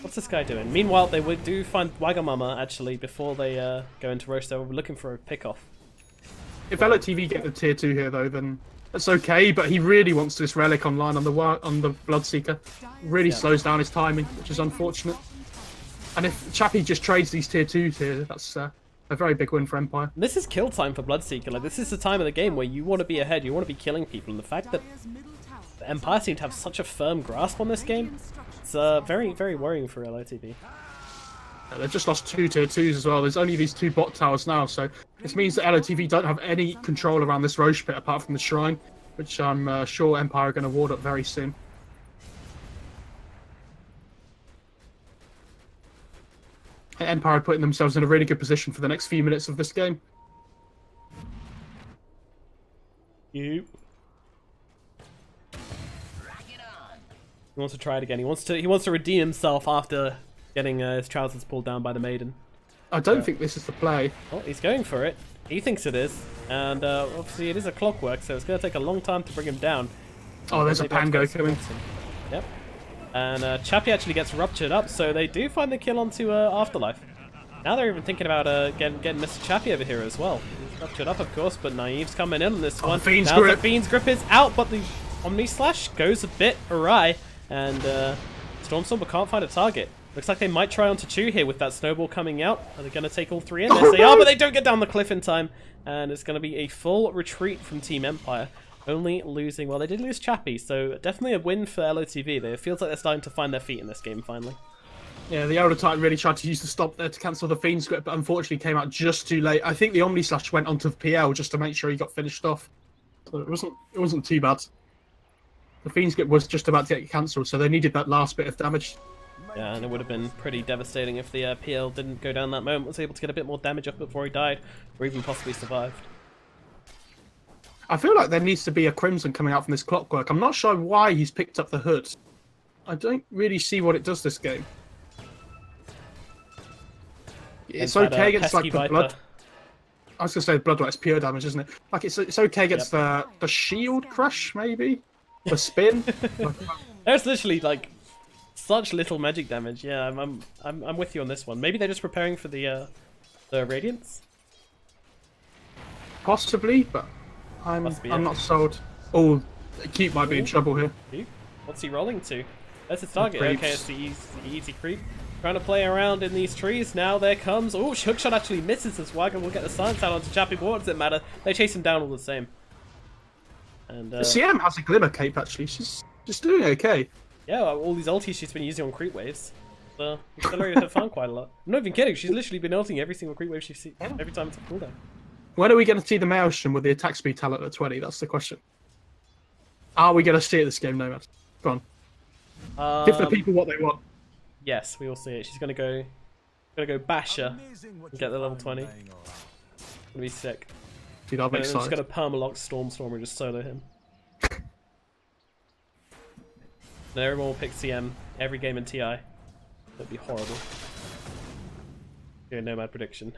What's this guy doing? Meanwhile, they do find Wagamama, actually, before they go into Roche. They were looking for a pick-off. If LOTV get the tier 2 here, though, then that's okay, but he really wants this Relic online on the Bloodseeker. Really slows down his timing, which is unfortunate. And if Chappie just trades these tier 2s here, that's a very big win for Empire. This is kill time for Bloodseeker. Like, this is the time of the game where you want to be ahead, you want to be killing people, and the fact that the Empire seem to have such a firm grasp on this game, it's very, very worrying for LOTV. They've just lost 2 tier 2s as well. There's only these 2 bot towers now, so this means that LOTV don't have any control around this Roche pit apart from the Shrine, which I'm sure Empire are going to ward up very soon. Empire are putting themselves in a really good position for the next few minutes of this game. Yep. He wants to try it again. He wants to redeem himself after getting his trousers pulled down by the Maiden. I don't think this is the play. Oh, he's going for it. He thinks it is. And obviously it is a clockwork, so it's going to take a long time to bring him down. Oh, there's a Pango coming. Yep. And Chappie actually gets ruptured up, so they do find the kill onto Afterlife. Now they're even thinking about getting Mr. Chappie over here as well. He's ruptured up, of course, but Naive's coming in on this one. Now the Fiend's Grip is out, but the Omni Slash goes a bit awry, and Stormstormer can't find a target. Looks like they might try onto Chu here with that snowball coming out. Are they going to take all 3 in? Yes, they are, but they don't get down the cliff in time, and it's going to be a full retreat from Team Empire. Only losing, well, they did lose Chappie, so definitely a win for LOTV. It feels like they're starting to find their feet in this game finally. Yeah, the Elder Titan really tried to use the stop there to cancel the Fiend script, but unfortunately came out just too late. I think the Omni Slash went onto the PL just to make sure he got finished off. So it wasn't too bad. The Fiend script was just about to get cancelled, so they needed that last bit of damage. Yeah, and it would have been pretty devastating if the PL didn't go down that moment, was able to get a bit more damage up before he died, or even possibly survived. I feel like there needs to be a Crimson coming out from this Clockwork. I'm not sure why he's picked up the hood. I don't really see what it does this game. It's okay against like the blood. I was gonna say blood, it's pure damage, isn't it? Like it's okay against the shield crush, maybe the spin. There's literally like such little magic damage. Yeah, I'm with you on this one. Maybe they're just preparing for the Radiance. Possibly, but I'm not sold. Oh, Keep might be in trouble here. What's he rolling to? That's his target. Okay, it's the easy creep. Trying to play around in these trees. Now there comes. Oh, Hookshot actually misses as Wagon will get the silence out onto Chappie. But what does it matter? They chase him down all the same. And the CM has a Glimmer Cape actually. She's just doing okay. Yeah, all these ultis she's been using on creep waves. So accelerated her farm quite a lot. I'm not even kidding. She's literally been ulting every single creep wave she sees every time it's a cooldown. When are we going to see the Maelstrom with the attack speed talent at 20? That's the question. Are we going to see it this game, Nomad? Go on. Give the people what they want. Yes, we will see it. She's gonna go Basher and get the level 20. Gonna be sick. Dude, I'm excited. She's gonna permalock Stormstorm and just solo him. Then everyone will pick CM every game in TI. That'd be horrible. Yeah, Nomad prediction.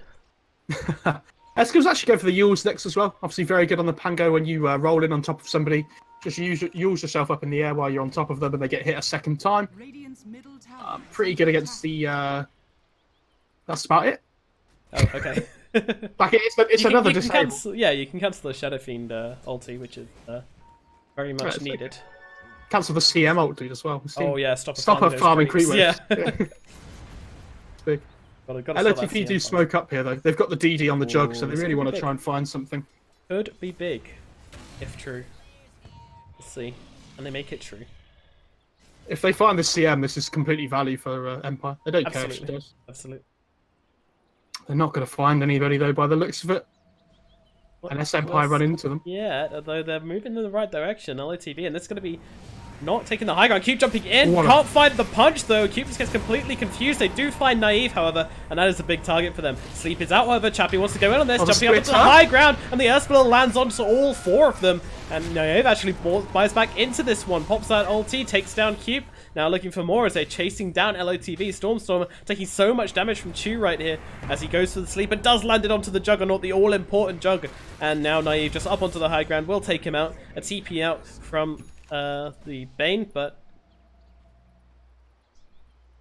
Eskim's actually go for the Yules next as well. Obviously very good on the Pango when you roll in on top of somebody. Just use yourself up in the air while you're on top of them and they get hit a second time. Pretty good against the... That's about it. Oh, okay. Like it's another disable. Yeah, you can cancel the Shadow Fiend ulti, which is very much needed. Cancel the CM ulti as well. Oh yeah, stop her farming creep waves. Yeah. It's big. LOTV do smoke up here though. They've got the DD on the jug, so they really want to try and find something. Could be big, if true. Let's see. And they make it true. If they find the CM, this is completely value for Empire. They don't care if she does. Absolutely. They're not going to find anybody though by the looks of it. Unless Empire run into them. Yeah, although they're moving in the right direction, LOTV, and this is going to be not taking the high ground. Cube jumping in, can't find the punch though. Cube just gets completely confused. They do find Naive, however, and that is a big target for them. Sleep is out, however. Chappie wants to go in on this, jumping up into the high ground, and the Earthspiller lands onto all four of them. And Naive actually buys back into this one, pops that ulti, takes down Cube. Now looking for more as they're chasing down LOTV. Stormstorm taking so much damage from Chu right here as he goes for the sleep and does land it onto the Juggernaut, the all-important Jug. And now Naive just up onto the high ground will take him out. A TP out from the Bane, but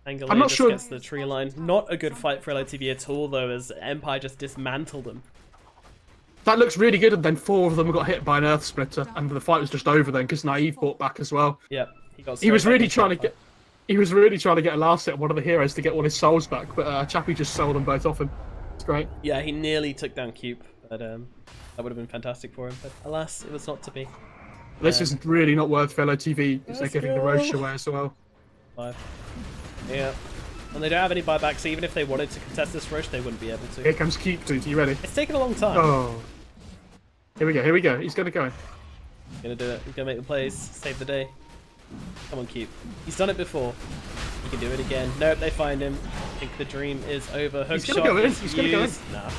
Angela just gets the tree line. Not a good fight for LOTV at all, though, as Empire just dismantled them. That looks really good, and then four of them got hit by an Earth Splitter, and the fight was just over then because Naive bought back as well. Yeah, he was really trying to get. He was really trying to get a last hit on one of the heroes to get all his souls back, but Chappie just sold them both off him. It's great. Yeah, he nearly took down Cube, but that would have been fantastic for him. But alas, it was not to be. This is really not worth for LOTV because they're giving the Roche away as well. 5. Yeah. And they don't have any buybacks, so even if they wanted to contest this Roche, they wouldn't be able to. Here comes Keep, dude. Are you ready? It's taken a long time. Oh. Here we go, here we go. He's going to go in. He's going to do it. He's going to make the plays. Save the day. Come on, Keep. He's done it before. He can do it again. Nope, they find him. I think the dream is over. Hook He's going to go in. He's going to go in. Nah,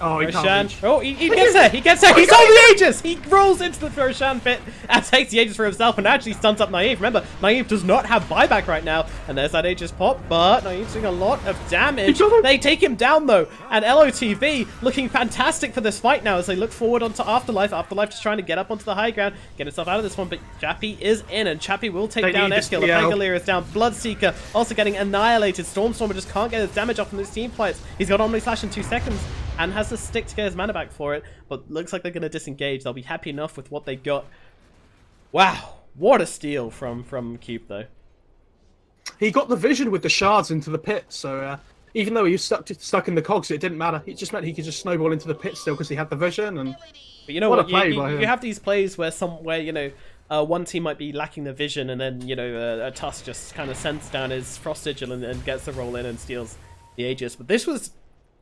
oh, he can't reach. Oh, he gets there. He gets there. He's on the Aegis. He rolls into the Roshan pit and takes the Aegis for himself and actually stuns up Naive. Remember, Naive does not have buyback right now. And there's that Aegis pop, but Naive's doing a lot of damage. They take him down, though. And LOTV looking fantastic for this fight now as they look forward onto Afterlife. Afterlife just trying to get up onto the high ground, get himself out of this one. But Chappie is in, and Chappie will take down Eskil. The Pangolier is down. Bloodseeker also getting annihilated. Stormstormer just can't get his damage off from these team fights. He's got Omni Slash in 2 seconds. And has the stick to get his mana back for it, but looks like they're going to disengage. They'll be happy enough with what they got. Wow, what a steal from Cube, though. He got the vision with the shards into the pit, so even though he was stuck in the cogs, it didn't matter. It just meant he could just snowball into the pit still because he had the vision. And but you know what what? a play You, by you, him. you have these plays where one team might be lacking the vision, and then a Tusk just kind of sends down his Frost Sigil and gets the roll in and steals the Aegis. But this was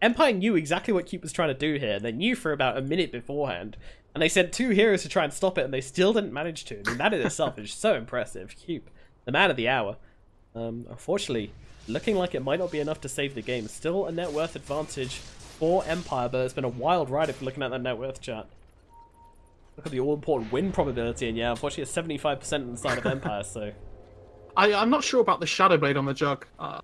Empire knew exactly what Cube was trying to do here. They knew for about a minute beforehand, and they sent 2 heroes to try and stop it, and they still didn't manage to. I mean, that in itself is so impressive. Cube, the man of the hour. Unfortunately, looking like it might not be enough to save the game. Still a net worth advantage for Empire, but it's been a wild ride if you're looking at that net worth chart. Look at the all-important win probability, and yeah, unfortunately it's 75% on the side of Empire, so... I'm not sure about the Shadow Blade on the Jug. I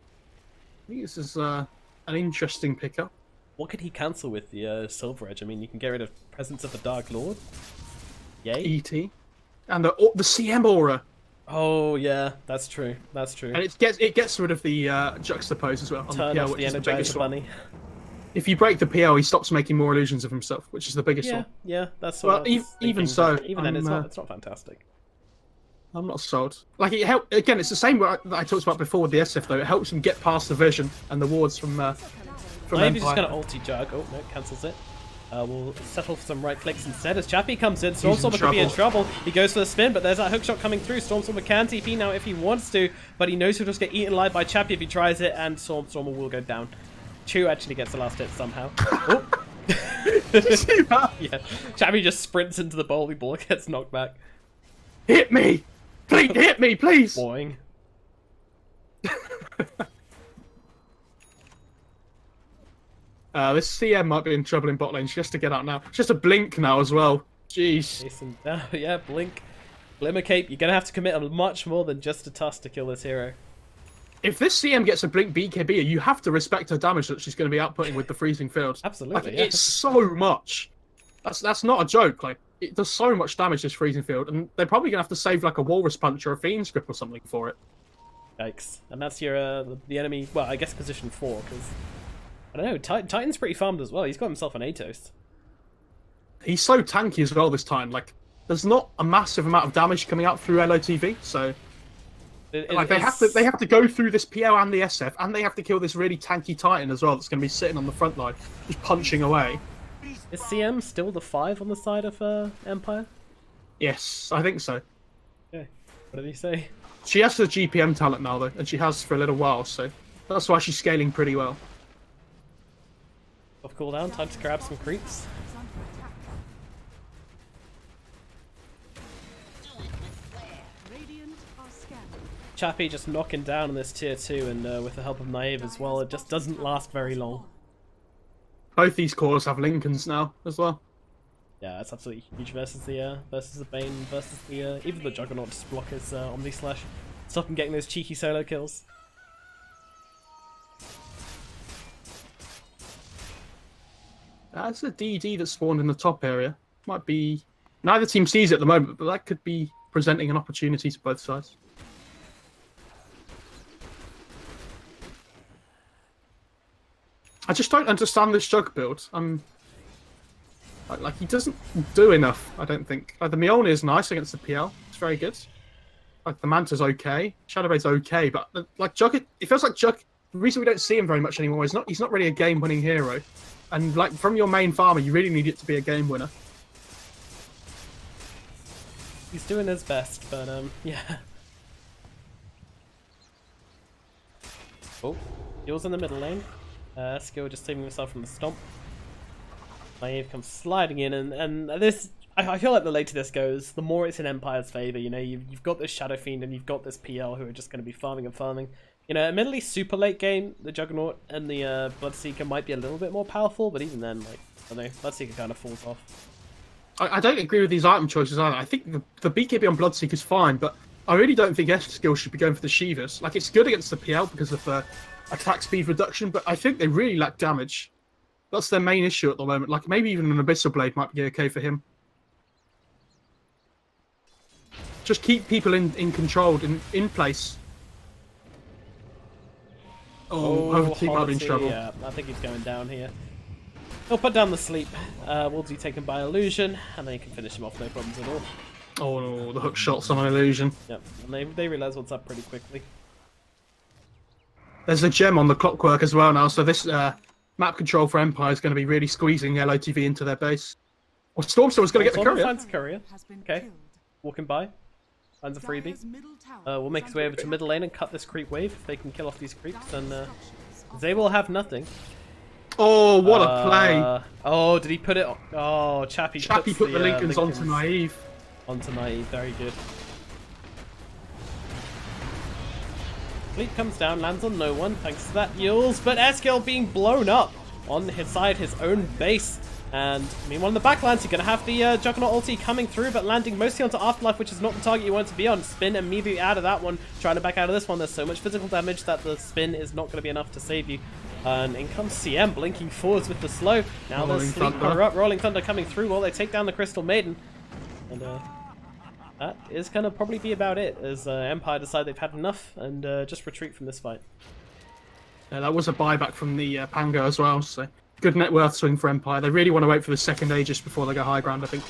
think this is an interesting pickup. What could he cancel with the Silver Edge? I mean, you can get rid of Presence of the Dark Lord. Yay. ET. And the CM Aura. Oh, yeah, that's true. That's true. And it gets rid of the Juxtapose as well. On Turn the PL, off which the is the biggest Energizer one. Bunny. If you break the PL, he stops making more illusions of himself, which is the biggest one. Yeah, that's Well, what I was even thinking, so, but even then, it's not fantastic. I'm not sold. Like, it help again. It's the same that I talked about before with the SF though. It helps him get past the vision and the wards from Maybe he's just Empire. gonna ulti Jug. Oh no, cancels it. We'll settle for some right clicks instead as Chappie comes in. Stormstormer could be in trouble. He goes for the spin, but there's that hookshot coming through. Stormstormer can TP now if he wants to, but he knows he'll just get eaten alive by Chappie if he tries it, and Stormstormer will go down. Chu actually gets the last hit somehow. Oh. Did you see that? Yeah, Chappie just sprints into the bowling ball, gets knocked back. Hit me! Please, hit me, please! Boing. This CM might be in trouble in bot lane. She has to get out now. She has to blink now as well. Jeez. Jason, yeah, blink. Glimmer Cape, you're gonna have to commit much more than just a Tusk to kill this hero. If this CM gets a blink BKB, you have to respect her damage that she's going to be outputting with the freezing field. Absolutely, like, yeah. It's so much. That's not a joke. Like, it does so much damage, this freezing field, and they're probably going to have to save like a Walrus Punch or a Fiend's Grip or something for it. Yikes. And that's your the enemy, well, I guess position 4, because, I don't know, Titan's pretty farmed as well. He's got himself an Atos. He's so tanky as well this time. Like, there's not a massive amount of damage coming out through LOTV, so... Like they have to go through this PL and the SF, and they have to kill this really tanky Titan as well. That's going to be sitting on the front line, just punching away. Is CM still the 5 on the side of Empire? Yes, I think so. Okay. What did he say? She has the GPM talent now though, and she has for a little while, so that's why she's scaling pretty well. Off cooldown, time to grab some creeps. Chappie just knocking down on this tier 2, and with the help of Naive as well, it just doesn't last very long. Both these cores have Lincolns now as well. Yeah, that's absolutely huge versus the Bane versus the even the Juggernaut just block his Omni Slash, stop him getting those cheeky solo kills. That's a DD that spawned in the top area. Might be neither team sees it at the moment, but that could be presenting an opportunity to both sides. I just don't understand this Jug build. Like he doesn't do enough, I don't think. Like the Mjolnir is nice against the PL. It's very good. Like the Manta's okay. Shadowblade's okay, but like Jug, it feels like Jug. The reason we don't see him very much anymore is he's not really a game-winning hero. And like from your main farmer, you really need it to be a game winner. He's doing his best, but yeah. Oh, Yule's in the middle lane. Skill just saving himself from the stomp. Naive comes sliding in, and this, I feel like the later this goes, the more it's in Empire's favour. You know, you've got this Shadow Fiend and you've got this PL who are just going to be farming and farming. You know, admittedly, super late game, the Juggernaut and the Bloodseeker might be a little bit more powerful, but even then, like, I don't know, Bloodseeker kind of falls off. I don't agree with these item choices either. I think the BKB on Bloodseeker is fine, but I really don't think S skill should be going for the Shivas. Like, it's good against the PL because of attack speed reduction, but I think they really lack damage. That's their main issue at the moment. Like, maybe even an Abyssal Blade might be okay for him. Just keep people in control, in place. Oh, team might be in trouble. Yeah, I think he's going down here. He'll put down the sleep. Will be taken by illusion, and then you can finish him off, no problems at all. Oh no, the hook shot's on an illusion. Yep, and they realise what's up pretty quickly. There's a gem on the clockwork as well now, so this map control for Empire is going to be really squeezing LOTV into their base. Well, Stormstorm's going to get the courier. Finds the courier. Okay. Walking by. Finds a freebie. We'll make his way over to middle lane and cut this creep wave. If they can kill off these creeps, then they will have nothing. Oh, what a play! Oh, did he put it? Oh, Chappie put the Lincolns onto Naive. Onto Naive, very good. Fleet comes down, lands on no one, thanks to that Yules, but Eskel being blown up on his own base. And meanwhile in the backlines, you're going to have the Juggernaut ulti coming through, but landing mostly onto Afterlife, which is not the target you want it to be on. Spin immediately out of that one, trying to back out of this one. There's so much physical damage that the spin is not going to be enough to save you. And in comes CM, blinking forwards with the slow. Now there's Sleep Rolling Thunder coming through while they take down the Crystal Maiden. And that is going to probably be about it, as Empire decide they've had enough and just retreat from this fight. Yeah, that was a buyback from the Pango as well, so good net worth swing for Empire. They really want to wait for the second Aegis before they go high ground, I think.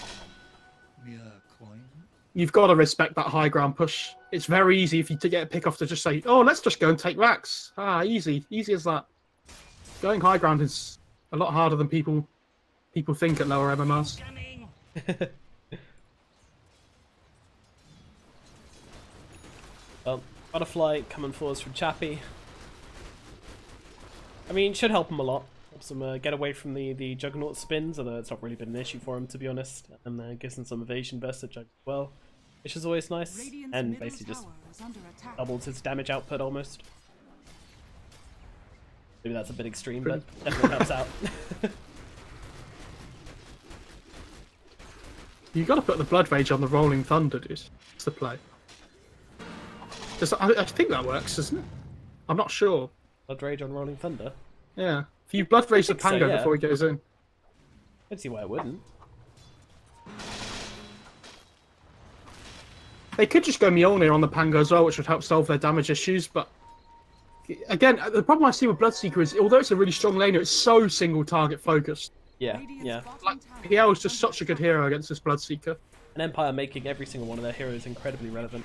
You've got to respect that high ground push. It's very easy if you to get a pick off to just say, oh, let's just go and take racks. Easy as that. Going high ground is a lot harder than people think at lower MMRs. Well, Butterfly coming forwards from Chappie. I mean, should help him a lot. Helps him get away from the Juggernaut spins, although it's not really been an issue for him, to be honest. And gives him some evasion burst at Jug as well, which is always nice. And basically just doubles his damage output almost. Maybe that's a bit extreme, but definitely helps out. You got to put the Blood Rage on the Rolling Thunder, dude. It's the play. I think that works, doesn't it? I'm not sure. Blood Rage on Rolling Thunder? Yeah. If you Blood Rage the Pango before he goes in. I'd see why I wouldn't. They could just go Mjolnir on the Pango as well, which would help solve their damage issues, but again, the problem I see with Bloodseeker is, although it's a really strong laner, it's so single target focused. Yeah, yeah. Like, PL is just such a good hero against this Bloodseeker. And Empire making every single one of their heroes incredibly relevant.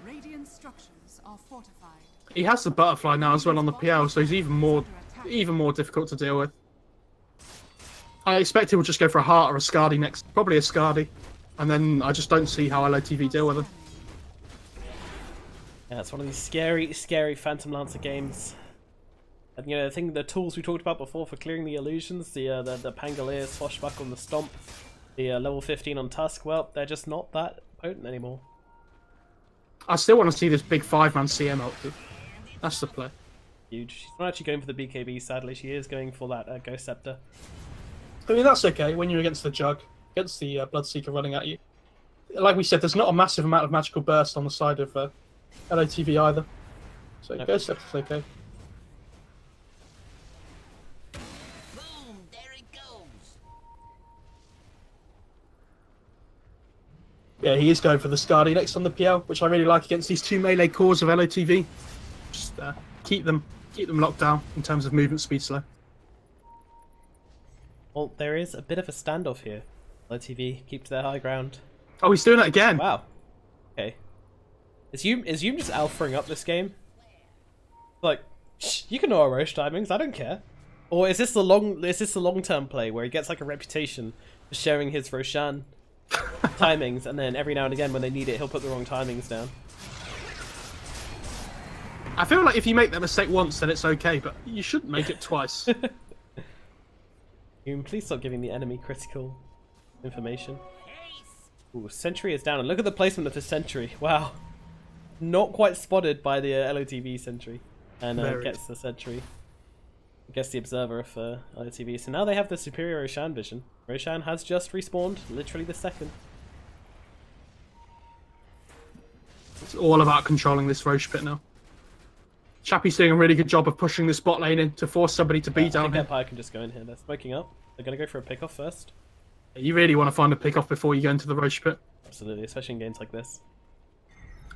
Radiant structures are fortified. He has the Butterfly now as well on the PL, so he's even more difficult to deal with. I expect he will just go for a Heart or a Skadi next, probably a Skadi, and then I just don't see how LOTV deal with him. Yeah, it's one of these scary, scary Phantom Lancer games. And you know, the tools we talked about before for clearing the illusions, the Pangolier, Swashbuckle, and the Stomp, the level 15 on Tusk, well, they're just not that potent anymore. I still want to see this big 5-man CM ulti. That's the play. Huge. She's not actually going for the BKB, sadly. She is going for that Ghost Scepter. I mean, that's okay when you're against the Jug, against the Bloodseeker running at you. Like we said, there's not a massive amount of magical burst on the side of LOTV either. So nope. Ghost Scepter's okay. Boom! There it goes. Yeah, he is going for the Skadi next on the PL, which I really like against these two melee cores of LOTV. Just keep them locked down in terms of movement speed slow. Well, there is a bit of a standoff here. LOTV keep to their high ground. Oh, he's doing it again. Wow. Okay. Is Hume just alphaing up this game? Like, you can know our Roche timings, I don't care. Or is this the long-term play where he gets like a reputation for sharing his Roshan timings, and then every now and again when they need it, he'll put the wrong timings down? I feel like if you make that mistake once, then it's okay, but you shouldn't make it twice. Hume, please stop giving the enemy critical information. Ooh, Sentry is down, and look at the placement of the Sentry. Wow. Not quite spotted by the LOTV Sentry. And gets the Sentry. Gets the Observer of LOTV. So now they have the superior Roshan vision. Roshan has just respawned, literally the second. It's all about controlling this Roche pit now. Chappie's doing a really good job of pushing this bot lane in to force somebody to be down here. Empire can just go in here. They're smoking up. They're going to go for a pick-off first. You really want to find a pick-off before you go into the Roche pit. Absolutely, especially in games like this.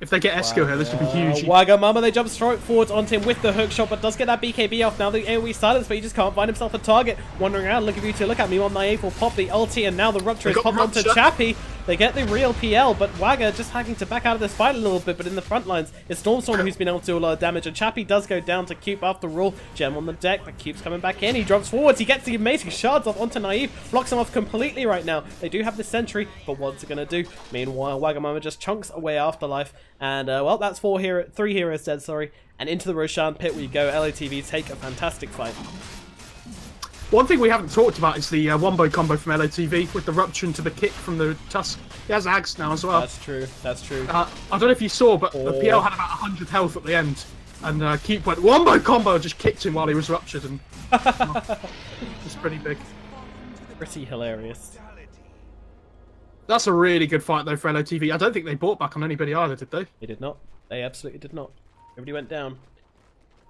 If they get Eskil here, this would be huge. Wagamama, they jump straight forwards onto him with the hook shot, but does get that BKB off. Now the AoE silence, but he just can't find himself a target. Wandering around, looking for you to look at me. Meanwhile, Naive will pop the ulti, and now the Rupture is popped onto Chappie. They get the real PL, but Wagga just having to back out of this fight a little bit, but in the front lines, it's Stormstorm who's been able to do a lot of damage, and Chappie does go down to Cube after all. Gem on the deck, but Cube's coming back in. He drops forwards, he gets the amazing shards off onto Naive, blocks him off completely right now. They do have the sentry, but what's it going to do? Meanwhile, Wagamama just chunks away Afterlife, and well, that's 3 heroes dead, sorry. And into the Roshan pit we go. LOTV take a fantastic fight. One thing we haven't talked about is the wombo combo from LOTV with the rupture into the kick from the Tusk. He has Ags now as well. That's true, that's true. I don't know if you saw, but the PL had about 100 health at the end. And Keep went, wombo combo, just kicked him while he was ruptured. And it's pretty big. Pretty hilarious. That's a really good fight though for LOTV. I don't think they bought back on anybody either, did they? They did not. They absolutely did not. Everybody went down.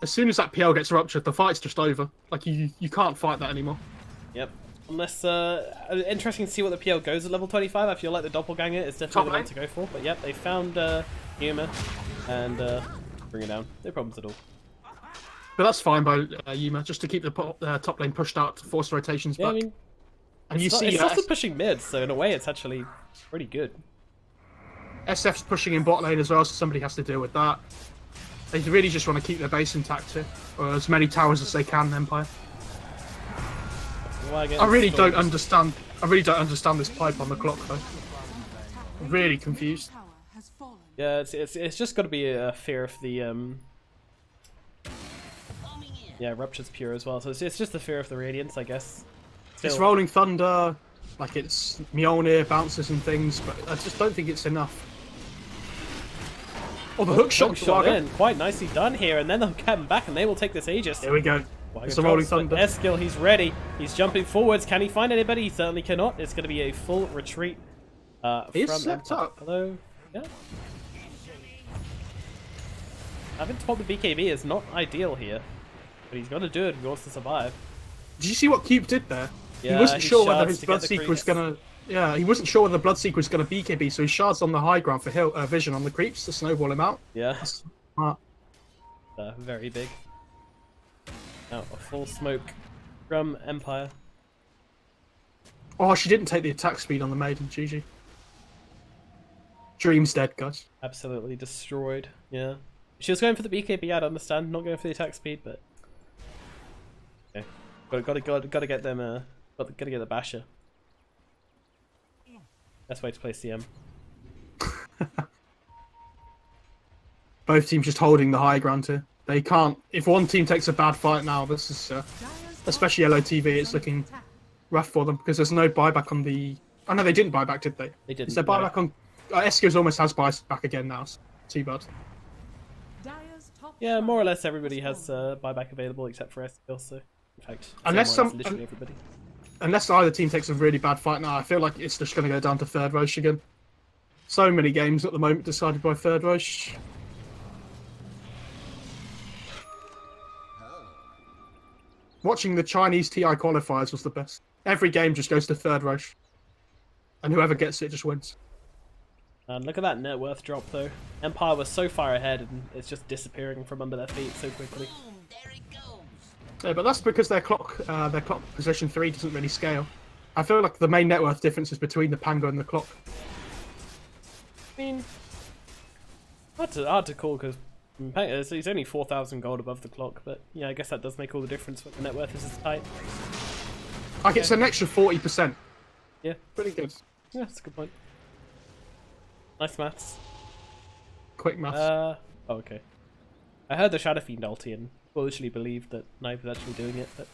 As soon as that PL gets ruptured, the fight's just over. Like, you can't fight that anymore. Yep. Unless, interesting to see what the PL goes at level 25. I feel like the Doppelganger is definitely the one to go for. But yep, they found Yuma and bring it down. No problems at all. But that's fine by Yuma, just to keep the top lane pushed out to force rotations back. Yeah, I mean, and it's also pushing mid, so in a way it's actually pretty good. SF's pushing in bot lane as well, so somebody has to deal with that. They really just want to keep their base intact here, or as many towers as they can, Empire. I really don't understand. I really don't understand this pipe on the clock, though. I'm really confused. Yeah, it's just got to be a fear of the yeah, Rupture's pure as well, so it's just the fear of the Radiance, I guess. Still. It's Rolling Thunder, like it's Mjolnir bounces and things, but I just don't think it's enough. Oh, the hook shot in. Quite nicely done here, and then they'll get him back, and they will take this Aegis. Here we go. It's a Rolling Thunder. Eskil, he's ready. He's jumping forwards. Can he find anybody? He certainly cannot. It's going to be a full retreat He's from slipped up. Hello? Yeah. Having to pop the BKB is not ideal here, but he's got to do it if he wants to survive. Did you see what Cube did there? Yeah, he wasn't sure whether his Bloodseeker was going to... Yeah, he wasn't sure whether the Bloodseeker was going to BKB, so he shards on the high ground for vision on the creeps to snowball him out. Yeah. That's smart. Very big. Now, a full smoke from Empire. Oh, she didn't take the attack speed on the Maiden, GG. Dream's dead, guys. Absolutely destroyed, yeah. She was going for the BKB, I'd understand, not going for the attack speed, but... Okay. Gotta get them, gotta get the basher. Best way to play CM. Both teams just holding the high ground here. They can't... If one team takes a bad fight now, this is... especially LOTV, it's looking rough for them, because there's no buyback on the... Oh no, they didn't buy back, did they? They didn't. Is there buyback on... Eskil's almost has buyback again now, so too bad. Yeah, more or less everybody has buyback available except for Eskil, so... In fact, unless literally everybody. Unless either team takes a really bad fight now, I feel like it's just going to go down to third Roche again. So many games at the moment decided by third Roche. Watching the Chinese TI qualifiers was the best. Every game just goes to third Roche. And whoever gets it just wins. And look at that net worth drop though. Empire was so far ahead and it's just disappearing from under their feet so quickly. Boom, there it goes. Yeah, but that's because their clock position 3 doesn't really scale. I feel like the main net worth difference is between the Pango and the clock. I mean, hard to call because he's only 4,000 gold above the clock, but yeah, I guess that does make all the difference when the net worth is as tight. Like it's an extra 40%. Yeah. Pretty good. Yeah, that's a good point. Nice maths. Quick maths. Oh, okay. I heard the Shadow Fiend ulti and foolishly believed that Knife was actually doing it, but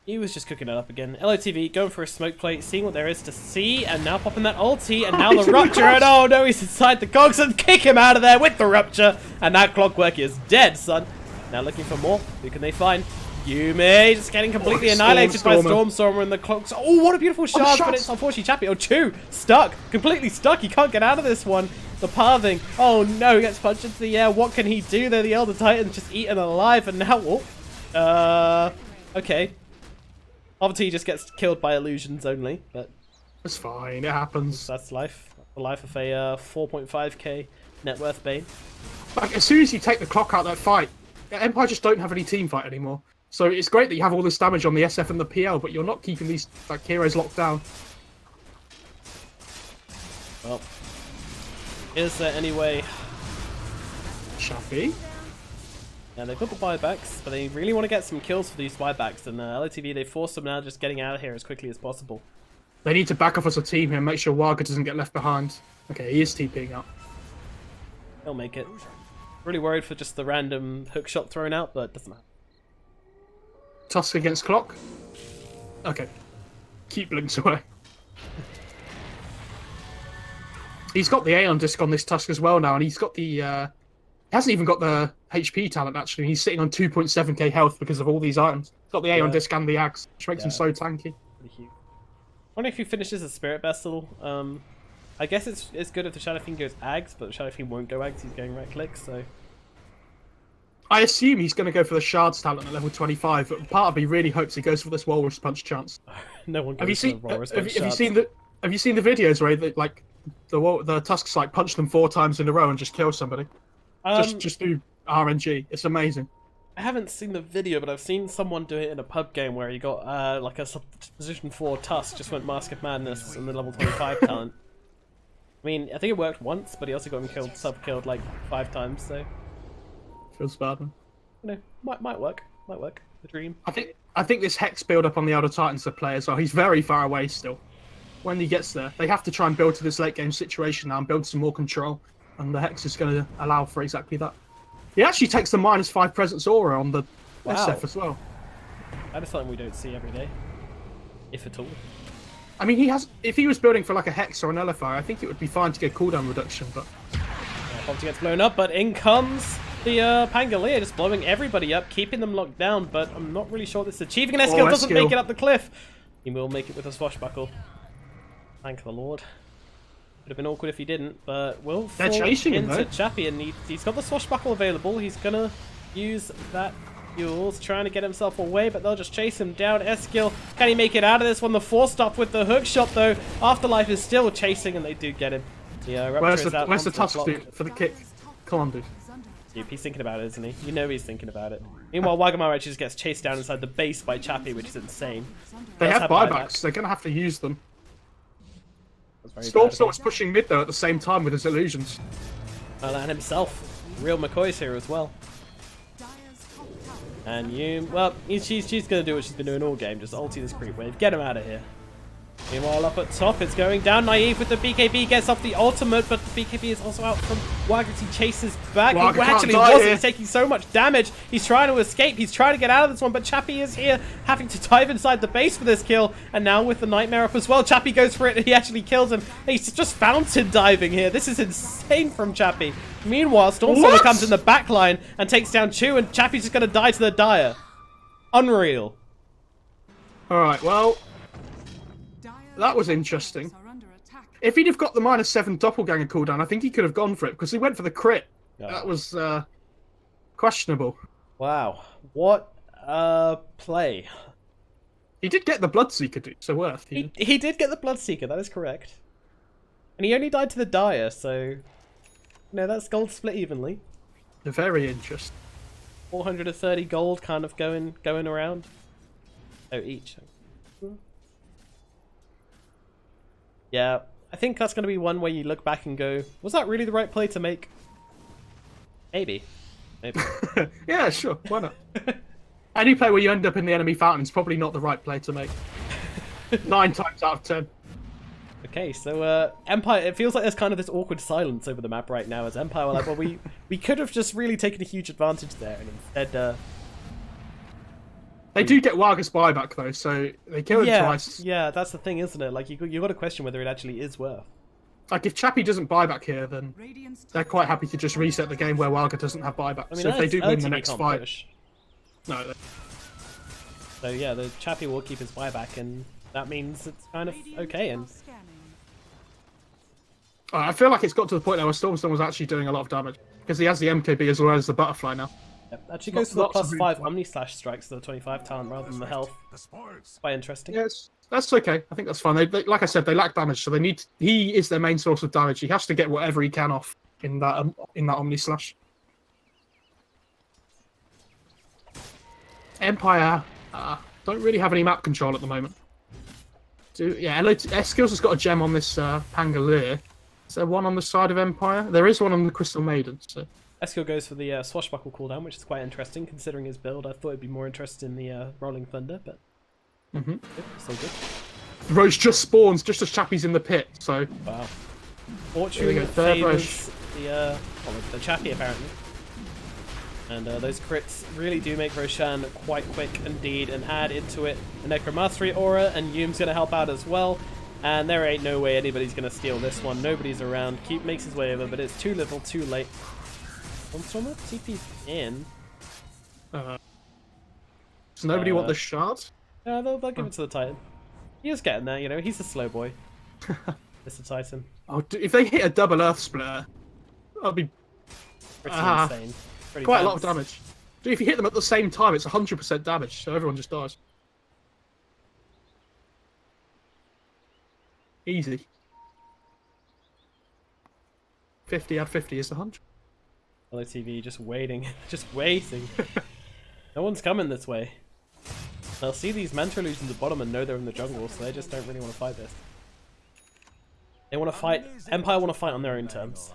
he was just cooking it up again. LOTV going for a smoke plate, seeing what there is to see, and now popping that ulti, and now the Rupture, and oh no, he's inside the cogs, and kick him out of there with the Rupture, and that Clockwork is dead, son. Now looking for more. Who can they find? Yume just getting completely annihilated by Stormstormer and the clocks. Oh, what a beautiful shot, but it's unfortunately Chappie. Oh, Chu, stuck, completely stuck. He can't get out of this one. The pathing. Oh no, he gets punched into the air. What can he do there? The Elder Titan just eaten alive, and now, okay. Obviously, he just gets killed by illusions only, but it's fine. It happens. That's life. The life of a 4.5k Net worth Bane. Like, as soon as you take the clock out of that fight, Empire just don't have any team fight anymore. So it's great that you have all this damage on the SF and the PL, but you're not keeping these like heroes locked down. Well, is there any way? Chappy. Yeah, they've got the buybacks, but they really want to get some kills for these buybacks, and LOTV, they force them now just getting out of here as quickly as possible. They need to back off as a team here and make sure Warga doesn't get left behind. Okay, he is TPing up. They'll make it. Really worried for just the random hook shot thrown out, but it doesn't matter. Tusk against Clock. Okay. Keep Blinks away. He's got the Aeon disc on this Tusk as well now, and he's got the... he hasn't even got the HP talent, actually. He's sitting on 2.7k health because of all these items. He's got the Aeon disc and the Axe, which makes him so tanky. Pretty huge. I wonder if he finishes a Spirit Vessel. I guess it's good if the Shadow Fiend goes Ags, but the Shadow Fiend won't go Ags, he's going right click, so... I assume he's going to go for the Shards talent at level 25, but part of me really hopes he goes for this Walrus Punch chance. No one goes for the Walrus Punch have you seen the videos where they, like the Tusks like punch them 4 times in a row and just kill somebody? Just do RNG. It's amazing. I haven't seen the video, but I've seen someone do it in a pub game where he got like a position 4 Tusk just went Mask of Madness and the level 25 talent. I mean, I think it worked once, but he also got him killed, sub-killed like 5 times, so... Feels bad, man. You know, might work. Might work. The dream. I think this Hex build up on the Elder Titans to play as well. He's very far away still. When he gets there, they have to try and build to this late game situation now and build some more control. And the Hex is going to allow for exactly that. He actually takes the -5 presence aura on the SF as well. That is something we don't see every day, if at all. I mean, he has. If he was building for like a Hex or an Elephar, I think it would be fine to get cooldown reduction. But Ponty gets blown up, but in comes the Pangolier, just blowing everybody up, keeping them locked down. But I'm not really sure this is achieving an S-kill. Doesn't make it up the cliff. He will make it with a swashbuckle. Thank the Lord. Would have been awkward if he didn't, but will fall into Chappie, and he's got the swashbuckle available. He's gonna use that. Yule's trying to get himself away, but they'll just chase him down. S-kill, can he make it out of this one? The 4-stop with the hook shot, though. Afterlife is still chasing, and they do get him. Where's the Tusk dude for the kick? Come on, dude. He's thinking about it, isn't he? You know he's thinking about it. Meanwhile, Wagamara actually just gets chased down inside the base by Chappie, which is insane. They have buybacks. They're going to have to use them. Stormstorm's pushing mid, though, at the same time with his illusions. And himself. Real McCoy's here as well. And well, she's going to do what she's been doing all game. Just ulti this creep wave. Get him out of here. Meanwhile, up at top, it's going down. Naive with the BKB, gets off the ultimate, but the BKB is also out from Waga. He chases back. He actually wasn't. He's taking so much damage. He's trying to escape. He's trying to get out of this one, but Chappie is here, having to dive inside the base for this kill. And now with the Nightmare up as well, Chappie goes for it, and he actually kills him. He's just fountain diving here. This is insane from Chappie. Meanwhile, Stormstormer comes in the back line and takes down Chu, and Chappie's just going to die to the Dire. Unreal. Alright, well... that was interesting. If he'd have got the -7 doppelganger cooldown, I think he could have gone for it, because he went for the crit. Oh. That was questionable. Wow. What play. He did get the Bloodseeker, dude, so worth. He did get the Bloodseeker, that is correct. And he only died to the Dire, so... no, that's gold split evenly. Very interesting. 430 gold kind of going around. Oh, each. Yeah, I think that's going to be one where you look back and go, was that really the right play to make? Maybe. Maybe. Yeah, sure. Why not? Any play where you end up in the enemy fountain is probably not the right play to make. 9 times out of 10. Okay, so Empire, it feels like there's kind of this awkward silence over the map right now as Empire were like, well, we could have just really taken a huge advantage there, and instead... they do get Warga's buyback, though, so they kill him twice. Yeah, that's the thing, isn't it? Like, you got to question whether it actually is worth. Like, if Chappie doesn't buy back here, then they're quite happy to just reset the game where Warga doesn't have buyback. I mean, so if they do win the next fight... push. No. So, yeah, the Chappie will keep his buyback, and that means it's kind of okay, and... I feel like it's got to the point now where Stormstorm was actually doing a lot of damage, because he has the MKB as well as the Butterfly now. Yep. Actually goes for the +5 Omni-Slash strikes to the 25 talent rather than the health. Quite interesting. Yes, that's okay. I think that's fine. They, like I said, they lack damage, so they need. He is their main source of damage. He has to get whatever he can off in that Omni Slash. Empire don't really have any map control at the moment. S-Skills has got a gem on this Pangolier. Is there one on the side of Empire? There is one on the Crystal Maiden. So. Eskil goes for the Swashbuckle cooldown, which is quite interesting considering his build. I thought he'd be more interested in the Rolling Thunder, but good, still good. Roche just spawns just as Chappie's in the pit, so... Wow. Fortune favours the Chappie, apparently. And those crits really do make Roshan quite quick indeed, and add into it a Necromastery aura, and Yume's going to help out as well. And there ain't no way anybody's going to steal this one. Nobody's around. Cube makes his way over, but it's too little, too late. Stormstormer? TP's in. Does nobody want the shard? Yeah, they'll give it to the Titan. He is getting there, you know. He's a slow boy. It's the Titan. Oh, if they hit a double Earth Splitter, that'd be pretty insane. Pretty quite a lot of damage. Dude, if you hit them at the same time, it's 100% damage, so everyone just dies. Easy. 50 add 50 is 100. LOTV just waiting. Just waiting. No one's coming this way. They'll see these Manta Illusions at the bottom and know they're in the jungle, so they just don't really want to fight this. They want to fight... Empire want to fight on their own terms.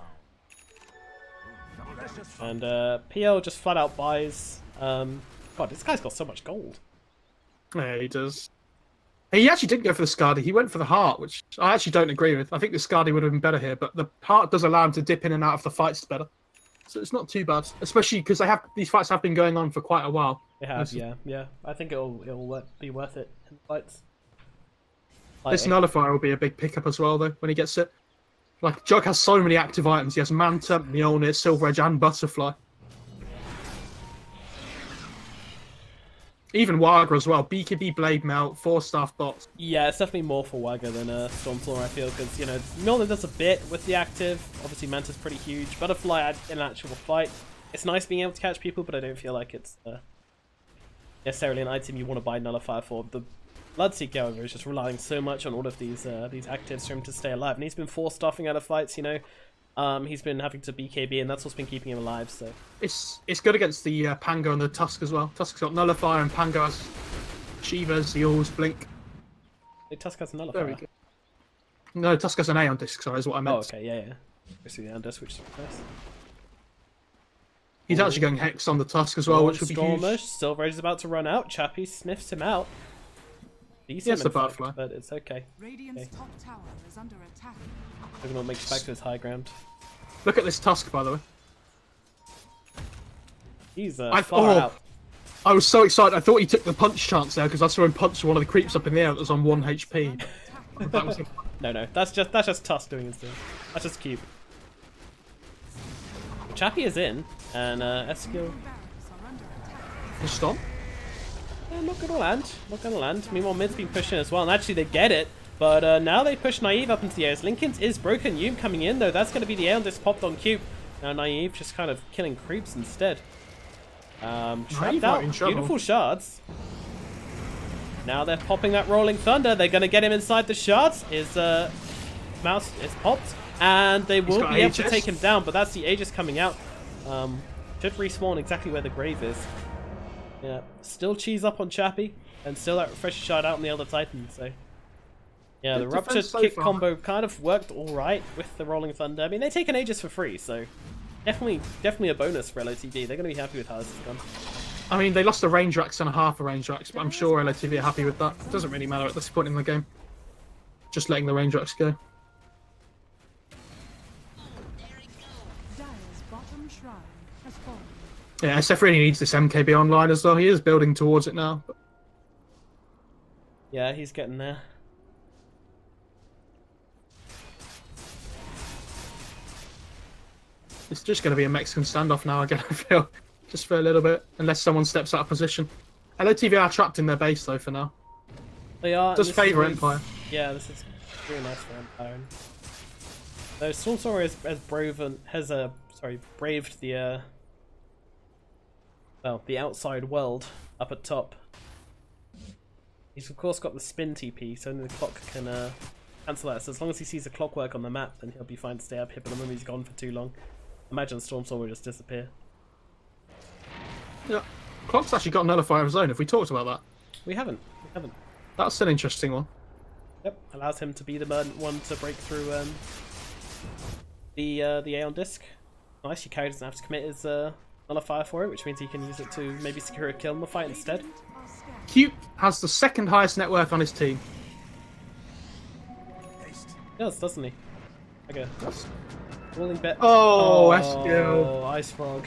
And PL just flat out buys... God, this guy's got so much gold. Yeah, he does. He actually didn't go for the Skadi, he went for the Heart, which I actually don't agree with. I think the Skadi would have been better here, but the Heart does allow him to dip in and out of the fights better. So it's not too bad, especially because these fights have been going on for quite a while. They have, yeah. I think it'll be worth it in fights. This Nullifier will be a big pickup as well, though, when he gets it. Like, Jug has so many active items. He has Manta, Mjolnir, Silver Edge, and Butterfly. Even Waga as well. BKB, Blade Melt, 4-staff bots. Yeah, it's definitely more for Waga than Stormfloor, I feel, because, you know, Mjolnir does a bit with the active. Obviously, Manta's pretty huge. Butterfly in an actual fight. It's nice being able to catch people, but I don't feel like it's necessarily an item you want to buy Nullifier for. The Bloodseeker, however, is just relying so much on all of these actives for him to stay alive. And he's been force-stuffing out of fights, you know. He's been having to BKB, and that's what's been keeping him alive. So it's good against the Pango and the Tusk as well. Tusk's got Nullifier, and Pango has Shivas, Eels, Blink. Hey, Tusk has a Nullifier. Very good. No, Tusk has an Aeon Disc, sorry, is what I meant. Oh, okay, yeah. Go see the Aeon Disc, which is nice. He's actually going Hex on the Tusk as well, which would be huge. Silver Edge is about to run out. Chappie sniffs him out. Yes, the Butterfly. But it's okay. Radiant's top tower is under attack. We're going to make it back to his high ground. Look at this Tusk, by the way. He's far out. I was so excited. I thought he took the punch chance there because I saw him punch one of the creeps up in the air that was on 1 HP. That was No, that's just Tusk doing his thing. That's just cute. Chappie is in, and Eskil. Stop. Yeah, not gonna land. Meanwhile, mid's been pushing as well, and actually they get it. But now they push Naive up into the air. Lincoln's is broken. Yume coming in though. That's gonna be the Aeon Disc popped on Cube. Now Naive just kind of killing creeps instead. Trapped out. Beautiful shards. Now they're popping that Rolling Thunder. They're gonna get him inside the shards. His mouse is popped, and they will be able to take him down. But that's the Aegis coming out. Should respawn exactly where the grave is. Yeah, still cheese up on Chappie, and still that Refresher Shard out on the Elder Titan, so... Yeah, the Ruptured Kick combo kind of worked alright with the Rolling Thunder. I mean, they take an Aegis for free, so... Definitely a bonus for LOTV. They're going to be happy with how this has gone. I mean, they lost a range Rax and a half a range Rax, but I'm sure LOTV are happy with that. It doesn't really matter at this point in the game. Just letting the range Rax go. Yeah, SF really needs this MKB online as well. He is building towards it now. Yeah, he's getting there. It's just going to be a Mexican standoff now again, I feel. Just for a little bit. Unless someone steps out of position. LOTV are trapped in their base, though, for now. They are. Does favour Empire. Yeah, this is really nice for Empire. Though Stormstormer has braved the the outside world up at top. He's of course got the spin TP, so only the clock can cancel that. So as long as he sees the clockwork on the map, then he'll be fine to stay up here. But the moment he's gone for too long, Imagine Stormstorm would just disappear. Yeah. Clock's actually got a nullifier of his own. Have we talked about that? We haven't. We haven't. That's an interesting one. Yep. Allows him to be the one to break through the Aeon disc. Nice. Yukari doesn't have to commit his nullifier for it, which means he can use it to maybe secure a kill in the fight instead. Cute has the second highest net worth on his team. He does, doesn't he? Okay. Rolling bet. Oh, Eskil. Ice Frog.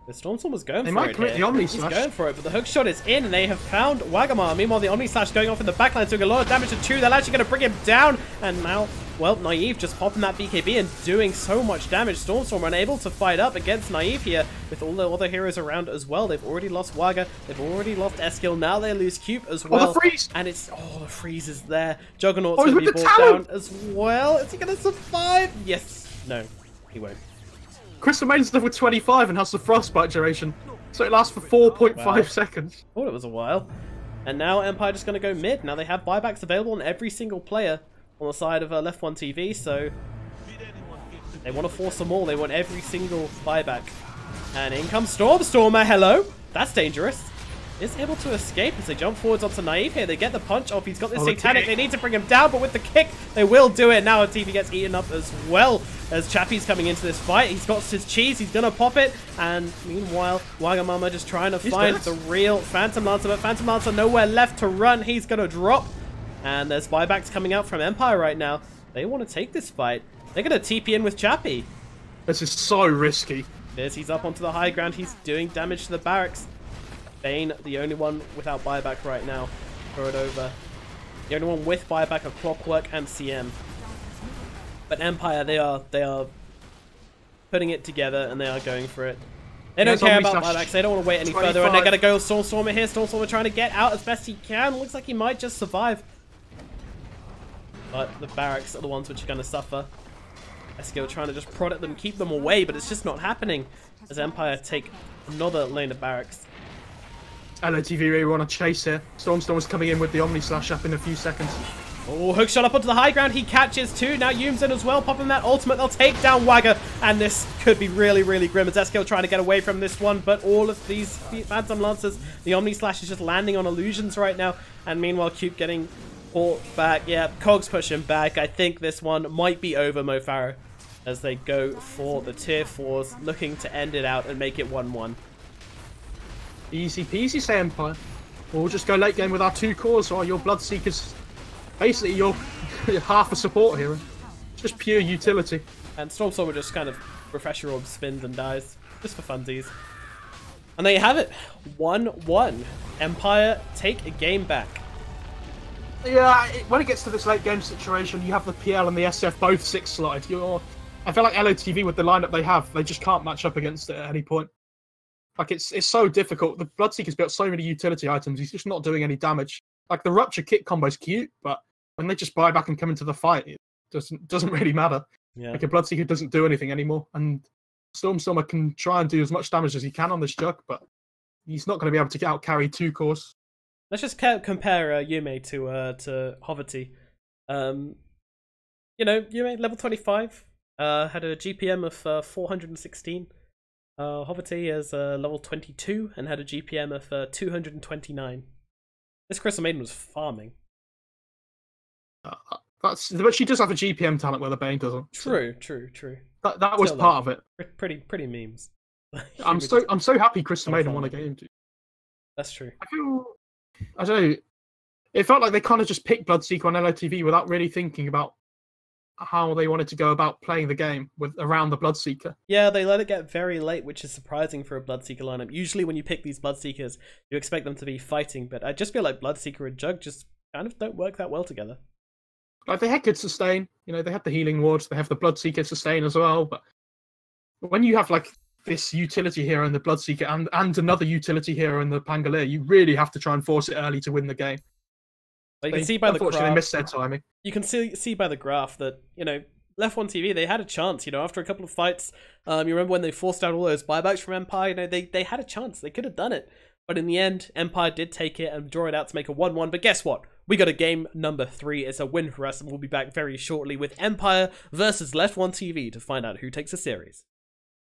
The Stormstorm was going They for might it commit here. the Omni He's Slash. going for it, but the hook shot is in, and they have found Wagamama. Meanwhile, the Omni Slash going off in the backline, doing a lot of damage to Chu. They're actually going to bring him down, and now, well, Naive just popping that BKB and doing so much damage. Stormstorm unable to fight up against Naive here with all the other heroes around as well. They've already lost Waga. They've already lost Eskil. Now they lose Cube as well. Oh, the freeze! And it's, the freeze is there. Juggernaut's Oh, he's going to be with the brought talent! down as well. Is he going to survive? Yes. No, he won't. Crystal Maiden's level 25 and has the frostbite duration, so it lasts for 4.5 Wow. seconds. Thought it was a while. And now Empire just going to go mid. Now they have buybacks available on every single player on the side of LeftOneTV, so they want to force them all. They want every single buyback. And in comes Stormstormer. Hello. That's dangerous. Is able to escape as they jump forwards onto Naive here. They get the punch off. He's got this satanic. They need to bring him down, but with the kick, they will do it. Now TV gets eaten up as well as Chappie's coming into this fight. He's got his cheese. He's going to pop it. And meanwhile, Wagamama just trying to find the real Phantom Lancer, but Phantom Lancer nowhere left to run. He's going to drop. And there's buybacks coming out from Empire right now. They want to take this fight. They're going to TP in with Chappie. This is so risky. He's up onto the high ground. He's doing damage to the barracks. Bane, the only one without buyback right now. Throw it over. The only one with buyback are Clockwork and CM. But Empire, they are putting it together and they are going for it. They don't care about buybacks. They don't want to wait any further. And they're going to go Stormstormer here. Stormstormer trying to get out as best he can. Looks like he might just survive. But the barracks are the ones which are going to suffer. Eskil trying to just prod at them, keep them away, but it's just not happening as Empire take another lane of barracks. LOTV really want to chase here. Stormstorm's coming in with the Omni Slash up in a few seconds. Oh, hook shot up onto the high ground. He catches too. Now Yume's in as well, popping that ultimate. They'll take down Wagga, and this could be really, really grim as Eskil trying to get away from this one. But all of these Phantom Lancers, the Omni Slash is just landing on illusions right now. And meanwhile, Cube getting pulled back. Yeah, Cogs pushing back. I think this one might be over Mo Farah as they go for the tier 4s, looking to end it out and make it 1-1. Easy peasy, say Empire. We'll just go late game with our 2 cores while your Bloodseekers, basically you're half a support hero. Just pure utility. And Stormstormer just kind of refresher orb spins and dies, just for funsies. And there you have it, 1-1. Empire take a game back. Yeah, when it gets to this late game situation, you have the PL and the SF both 6 slotted. I feel like LOTV with the lineup they have, they just can't match up against it at any point. Like, it's so difficult. The Bloodseeker's built so many utility items, he's just not doing any damage. Like, the Rupture Kit combo's cute, but when they just buy back and come into the fight, it doesn't really matter. Yeah. Like, a Bloodseeker doesn't do anything anymore, and Stormstormer can try and do as much damage as he can on this jug, but he's not going to be able to out-carry 2 cores. Let's just compare Yume to Hoverty. You know, Yume, level 25, had a GPM of 416. Hoverty is level 22 and had a GPM of 229. This Crystal Maiden was farming. But she does have a GPM talent where the Bane doesn't. True. That was Still, part of it. Pretty memes. I'm so happy Crystal Maiden won a game. That's true. I don't know. It felt like they kind of just picked Bloodseeker on LOTV without really thinking about how they wanted to go about playing the game around the Bloodseeker. Yeah, they let it get very late, which is surprising for a Bloodseeker lineup. Usually when you pick these Bloodseekers, you expect them to be fighting, but I just feel like Bloodseeker and Jug just kind of don't work that well together. Like, they had good sustain. You know, they had the healing wards, they have the Bloodseeker sustain as well, but when you have, like, this utility hero in the Bloodseeker and another utility hero in the Pangolier, you really have to try and force it early to win the game. But you can see by the graph, they missed their timing. You can see by the graph that, you know, LeftOneTV, they had a chance, you know, after a couple of fights. You remember when they forced out all those buybacks from Empire? You know, they had a chance. They could have done it. But in the end, Empire did take it and draw it out to make a 1-1. But guess what? We got a game number 3. It's a win for us, and we'll be back very shortly with Empire versus LeftOneTV to find out who takes the series.